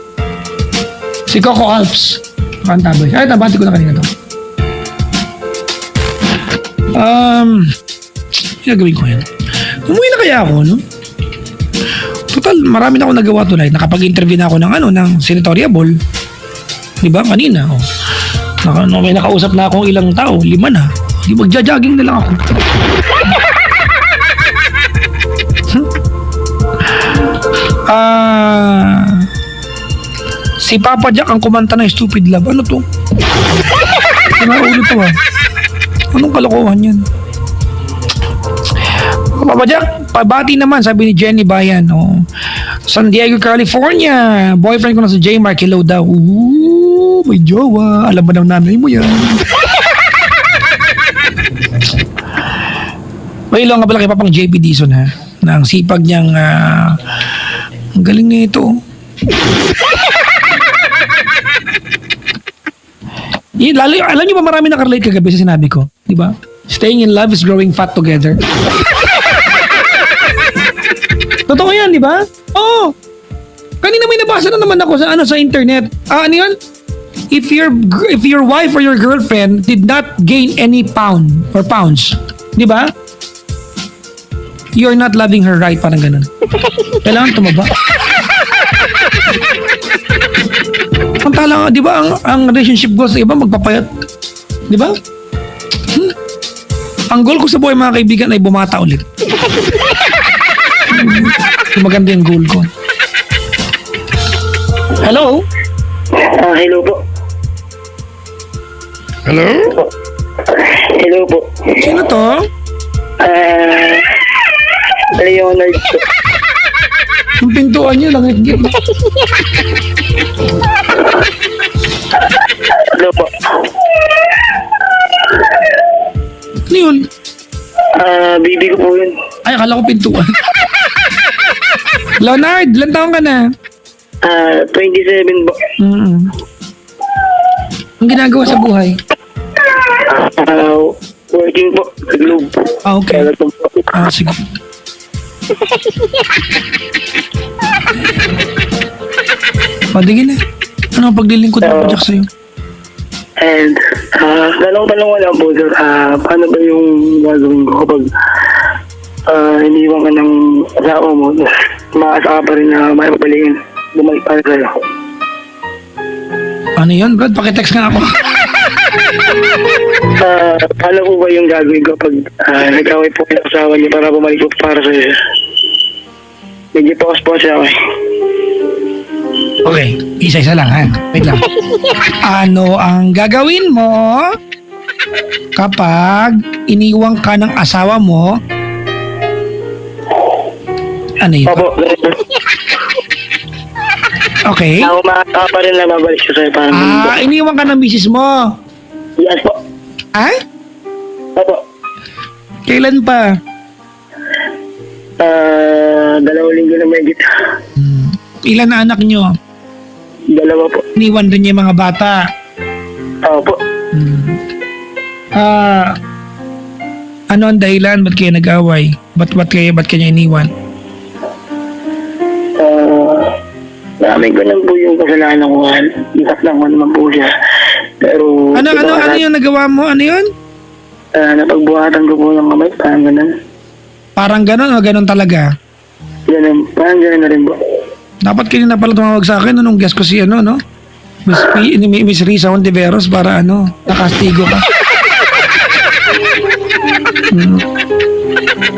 Speaker 1: Si Coco Alps. Pantabay. Ay, tabati ko na kanina to. Gagawin ko yan. Umuwi na kaya ako, no? Total, marami na ako nagawa tonight. Nakapag-interview na ako ng senatoriable. Diba? Kanina, oh. May nakausap na akong ilang tao. 5 na. Di magja-jogging na lang ako. Si Papa Jack ang kumanta ng Stupid Love. Ano to? Sinaulo to ha. Anong kalokohan yan? Papa Jack, pabati naman, sabi ni Jenny Bayan. Oh. San Diego, California. Boyfriend ko na si J. Mark. Hello daw. Ooh, may jowa. Alam ba ng nanay mo yan? May lang nga pala kay Papang JP Dizon ha. Na ang sipag niyang ang galing na ito. Alam niyo ba marami nakarelate kagabi sa sinabi ko? Di ba? Staying in love is growing fat together. Totoo yan, di ba? Oo. Kanina may nabasa na naman ako sa internet. Ano yun? If your wife or your girlfriend did not gain any pounds, di ba? You're not loving her right, parang ganun. Kailangan tumaba. Samantala, di ba, ang relationship goals sa iba, magpapayat. Di ba? Ang goal ko sa buhay, mga kaibigan, ay bumata ulit. Maganda yung goal ko. Hello?
Speaker 5: Hello po.
Speaker 1: Hello?
Speaker 5: Hello po.
Speaker 1: Sino to?
Speaker 5: Leonard po.
Speaker 1: Yung pintuan niyo, langit-git.
Speaker 5: Hello po.
Speaker 1: Ano yun?
Speaker 5: Bibi ko po yun.
Speaker 1: Ay, akala ko pintuan. Leonard, ilan taon ka na?
Speaker 5: 27 po.
Speaker 1: Ang ginagawa sa buhay?
Speaker 5: Working po sa Globe.
Speaker 1: Okay. Sige. Padigin na. Ano ang paglilingkod ng project sa'yo?
Speaker 5: And, tanong ko lang po, sir, paano ba yung gagawin ko kapag iniwan ka ng asawa mo, maasa ka pa rin na may papaligin, bumalik para sa'yo.
Speaker 1: Ano yun, Brad? Pakitext nga ako.
Speaker 5: Paano po ba yung gagawin ko pag nag-away po yung asawa niyo para bumalik po para sa'yo? Medyo focus po siya ako.
Speaker 1: Okay, isa-isa lang ha. Wait lang. Ano ang gagawin mo kapag iniwang ka ng asawa mo? Ano yun?
Speaker 5: Opo,
Speaker 1: Okay.
Speaker 5: ako makakapa pa rin na babalik siya sa'yo para
Speaker 1: Iniwang ka ng misis mo.
Speaker 5: Yes po.
Speaker 1: Ay?
Speaker 5: Opo.
Speaker 1: Kailan pa?
Speaker 5: 2 linggo na medyo.
Speaker 1: Ilan na anak nyo?
Speaker 5: 2 po.
Speaker 1: Iniwan rin niya yung mga bata.
Speaker 5: Opo.
Speaker 1: Ano ang dahilan? Ba't kayo nag-away? Ba't kayo iniwan?
Speaker 5: Namin ko lang po yung kasalanan ko. Ikat lang ko naman po siya. Pero...
Speaker 1: Ano yung nagawa mo? Ano yun?
Speaker 5: Napagbuhatan ko po ng kamay. Parang ganun.
Speaker 1: Parang ganun o ganun talaga?
Speaker 5: Ganun. Parang ganun na rin po.
Speaker 1: Dapat kanina pala tumawag sa akin nung guest ko si no? Miss Risa Ontiveros para nakastigo ka.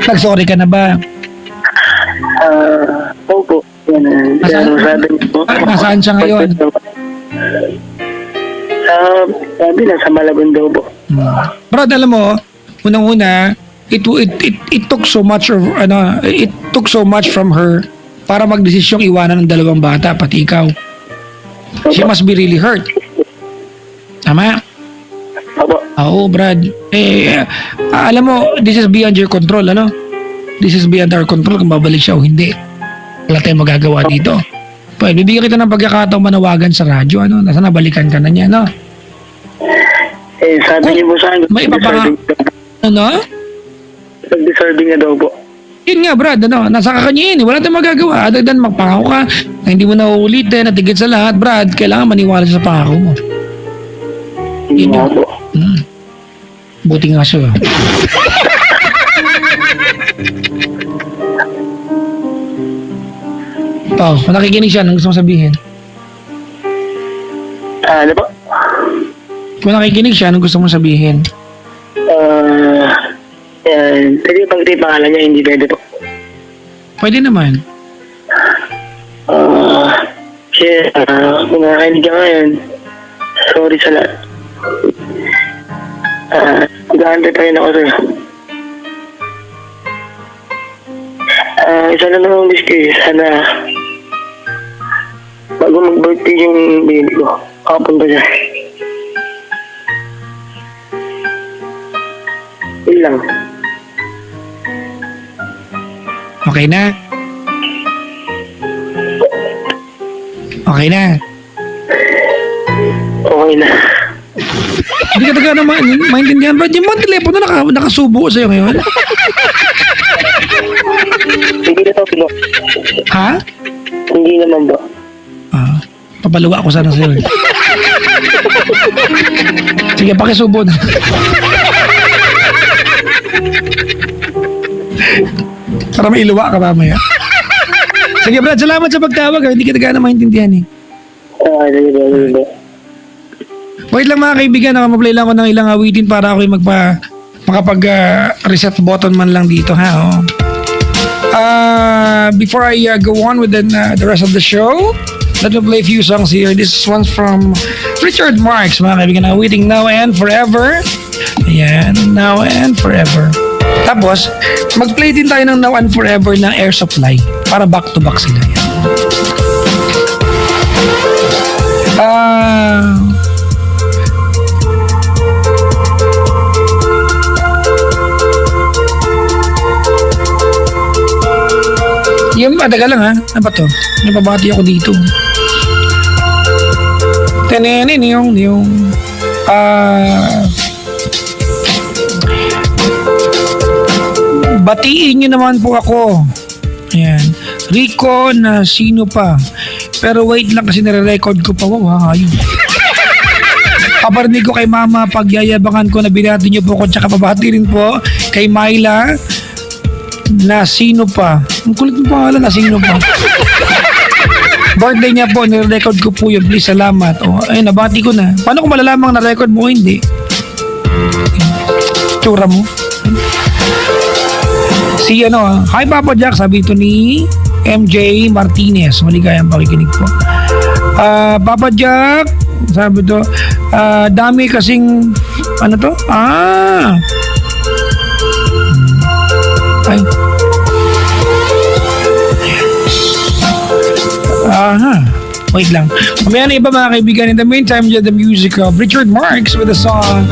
Speaker 1: Nag-sorry ka na ba?
Speaker 5: Opo.
Speaker 1: Nasaan siya ngayon?
Speaker 5: Sabi na sa Malabon daw po.
Speaker 1: Brad, alam mo, unang-una, it took so much from her para magdesisyong iwanan ng 2 bata, pati ikaw. She must be really hurt. Tama?
Speaker 5: Opo.
Speaker 1: Oo, Brad. Alam mo, this is beyond your control, ano? this is beyond our control kung babalik siya o hindi. Wala tayong magagawa dito. Pwede, bibigyan kita ng pagkakataong manawagan sa radyo, ano? Nasa nabalikan ka na niya, no?
Speaker 5: Eh, sabi niyo po sa akin,
Speaker 1: May iba pa nga. Ano?
Speaker 5: deserving na daw po.
Speaker 1: Yun nga, Brad, ano? Nasa kakanya yun, eh. Wala tayong magagawa. Other than magpangako ka na hindi mo na uulitin at higit sa lahat, Brad, kailangan maniwala sa pangako mo.
Speaker 5: Hindi
Speaker 1: Yun
Speaker 5: nga
Speaker 1: yun.
Speaker 5: po.
Speaker 1: Buti nga siya. Oh, kung nakikinig siya, anong gusto mong sabihin?
Speaker 5: Ano po?
Speaker 1: Kung nakikinig siya, anong gusto mong sabihin?
Speaker 5: Pwede pang ito yung pangalan niya, hindi pwede po.
Speaker 1: Pwede naman.
Speaker 5: Kung nakakainig ka ngayon, sorry sa lahat. Mag-aantay pa rin ako sa'yo. Isa na naman wish ko eh, sana bago mag-birthday yung baby ko, makapunta siya. Yun lang.
Speaker 1: Okay na? Okay na.
Speaker 5: Okay na.
Speaker 1: Hindi ka taga naman maintindihan. Brad, yung mga telepono nakasubo sa'yo ngayon?
Speaker 5: Hindi na po.
Speaker 1: Ha?
Speaker 5: Hindi naman ba?
Speaker 1: Papaluwa ko sana sa'yo. Sige, pakisubo na. Para may iluwa ka mamaya. Sige, Brad, salamat sa pagtawag. Hindi kita gana maintindihan eh.
Speaker 5: Hindi.
Speaker 1: Wait lang mga kaibigan, nakamaplay lang ako ng ilang awitin para ako makapag-reset button man lang dito, ha? Oh. Before I go on with the rest of the show, let me play a few songs here. This one's from Richard Marx, mga kaibigan, awiting Now and Forever. Ayan, Now and Forever. Tapos, mag-play din tayo ng Now and Forever ng Air Supply para back-to-back sila. Yung taga lang ha. Ano ba to? Napabati ako dito. Tenenin yung batiin nyo naman po ako. Ayan. Rico na sino pa. Pero wait lang kasi nare-record ko pa. Wow, ayun. Paparinig ko kay Mama pagyayabangan ko na binati nyo po ko, tsaka pabati rin po kay Myla na sino pa. Ang kulit ng pangalan, na sino pa. Birthday niya po, nire-record ko po yun. Please, salamat. O, ay, nabati ko na. Paano ko malalamang na-record mo o hindi? Tsura mo. Si Hi Papa Jack, sabi ito ni MJ Martinez. Maligayang pakikinig po. Papa Jack, sabi ito, dami kasing, ano to? Ay. Wait lang. Mamaya na iba mga kaibigan. In the meantime, the music of Richard Marx with the song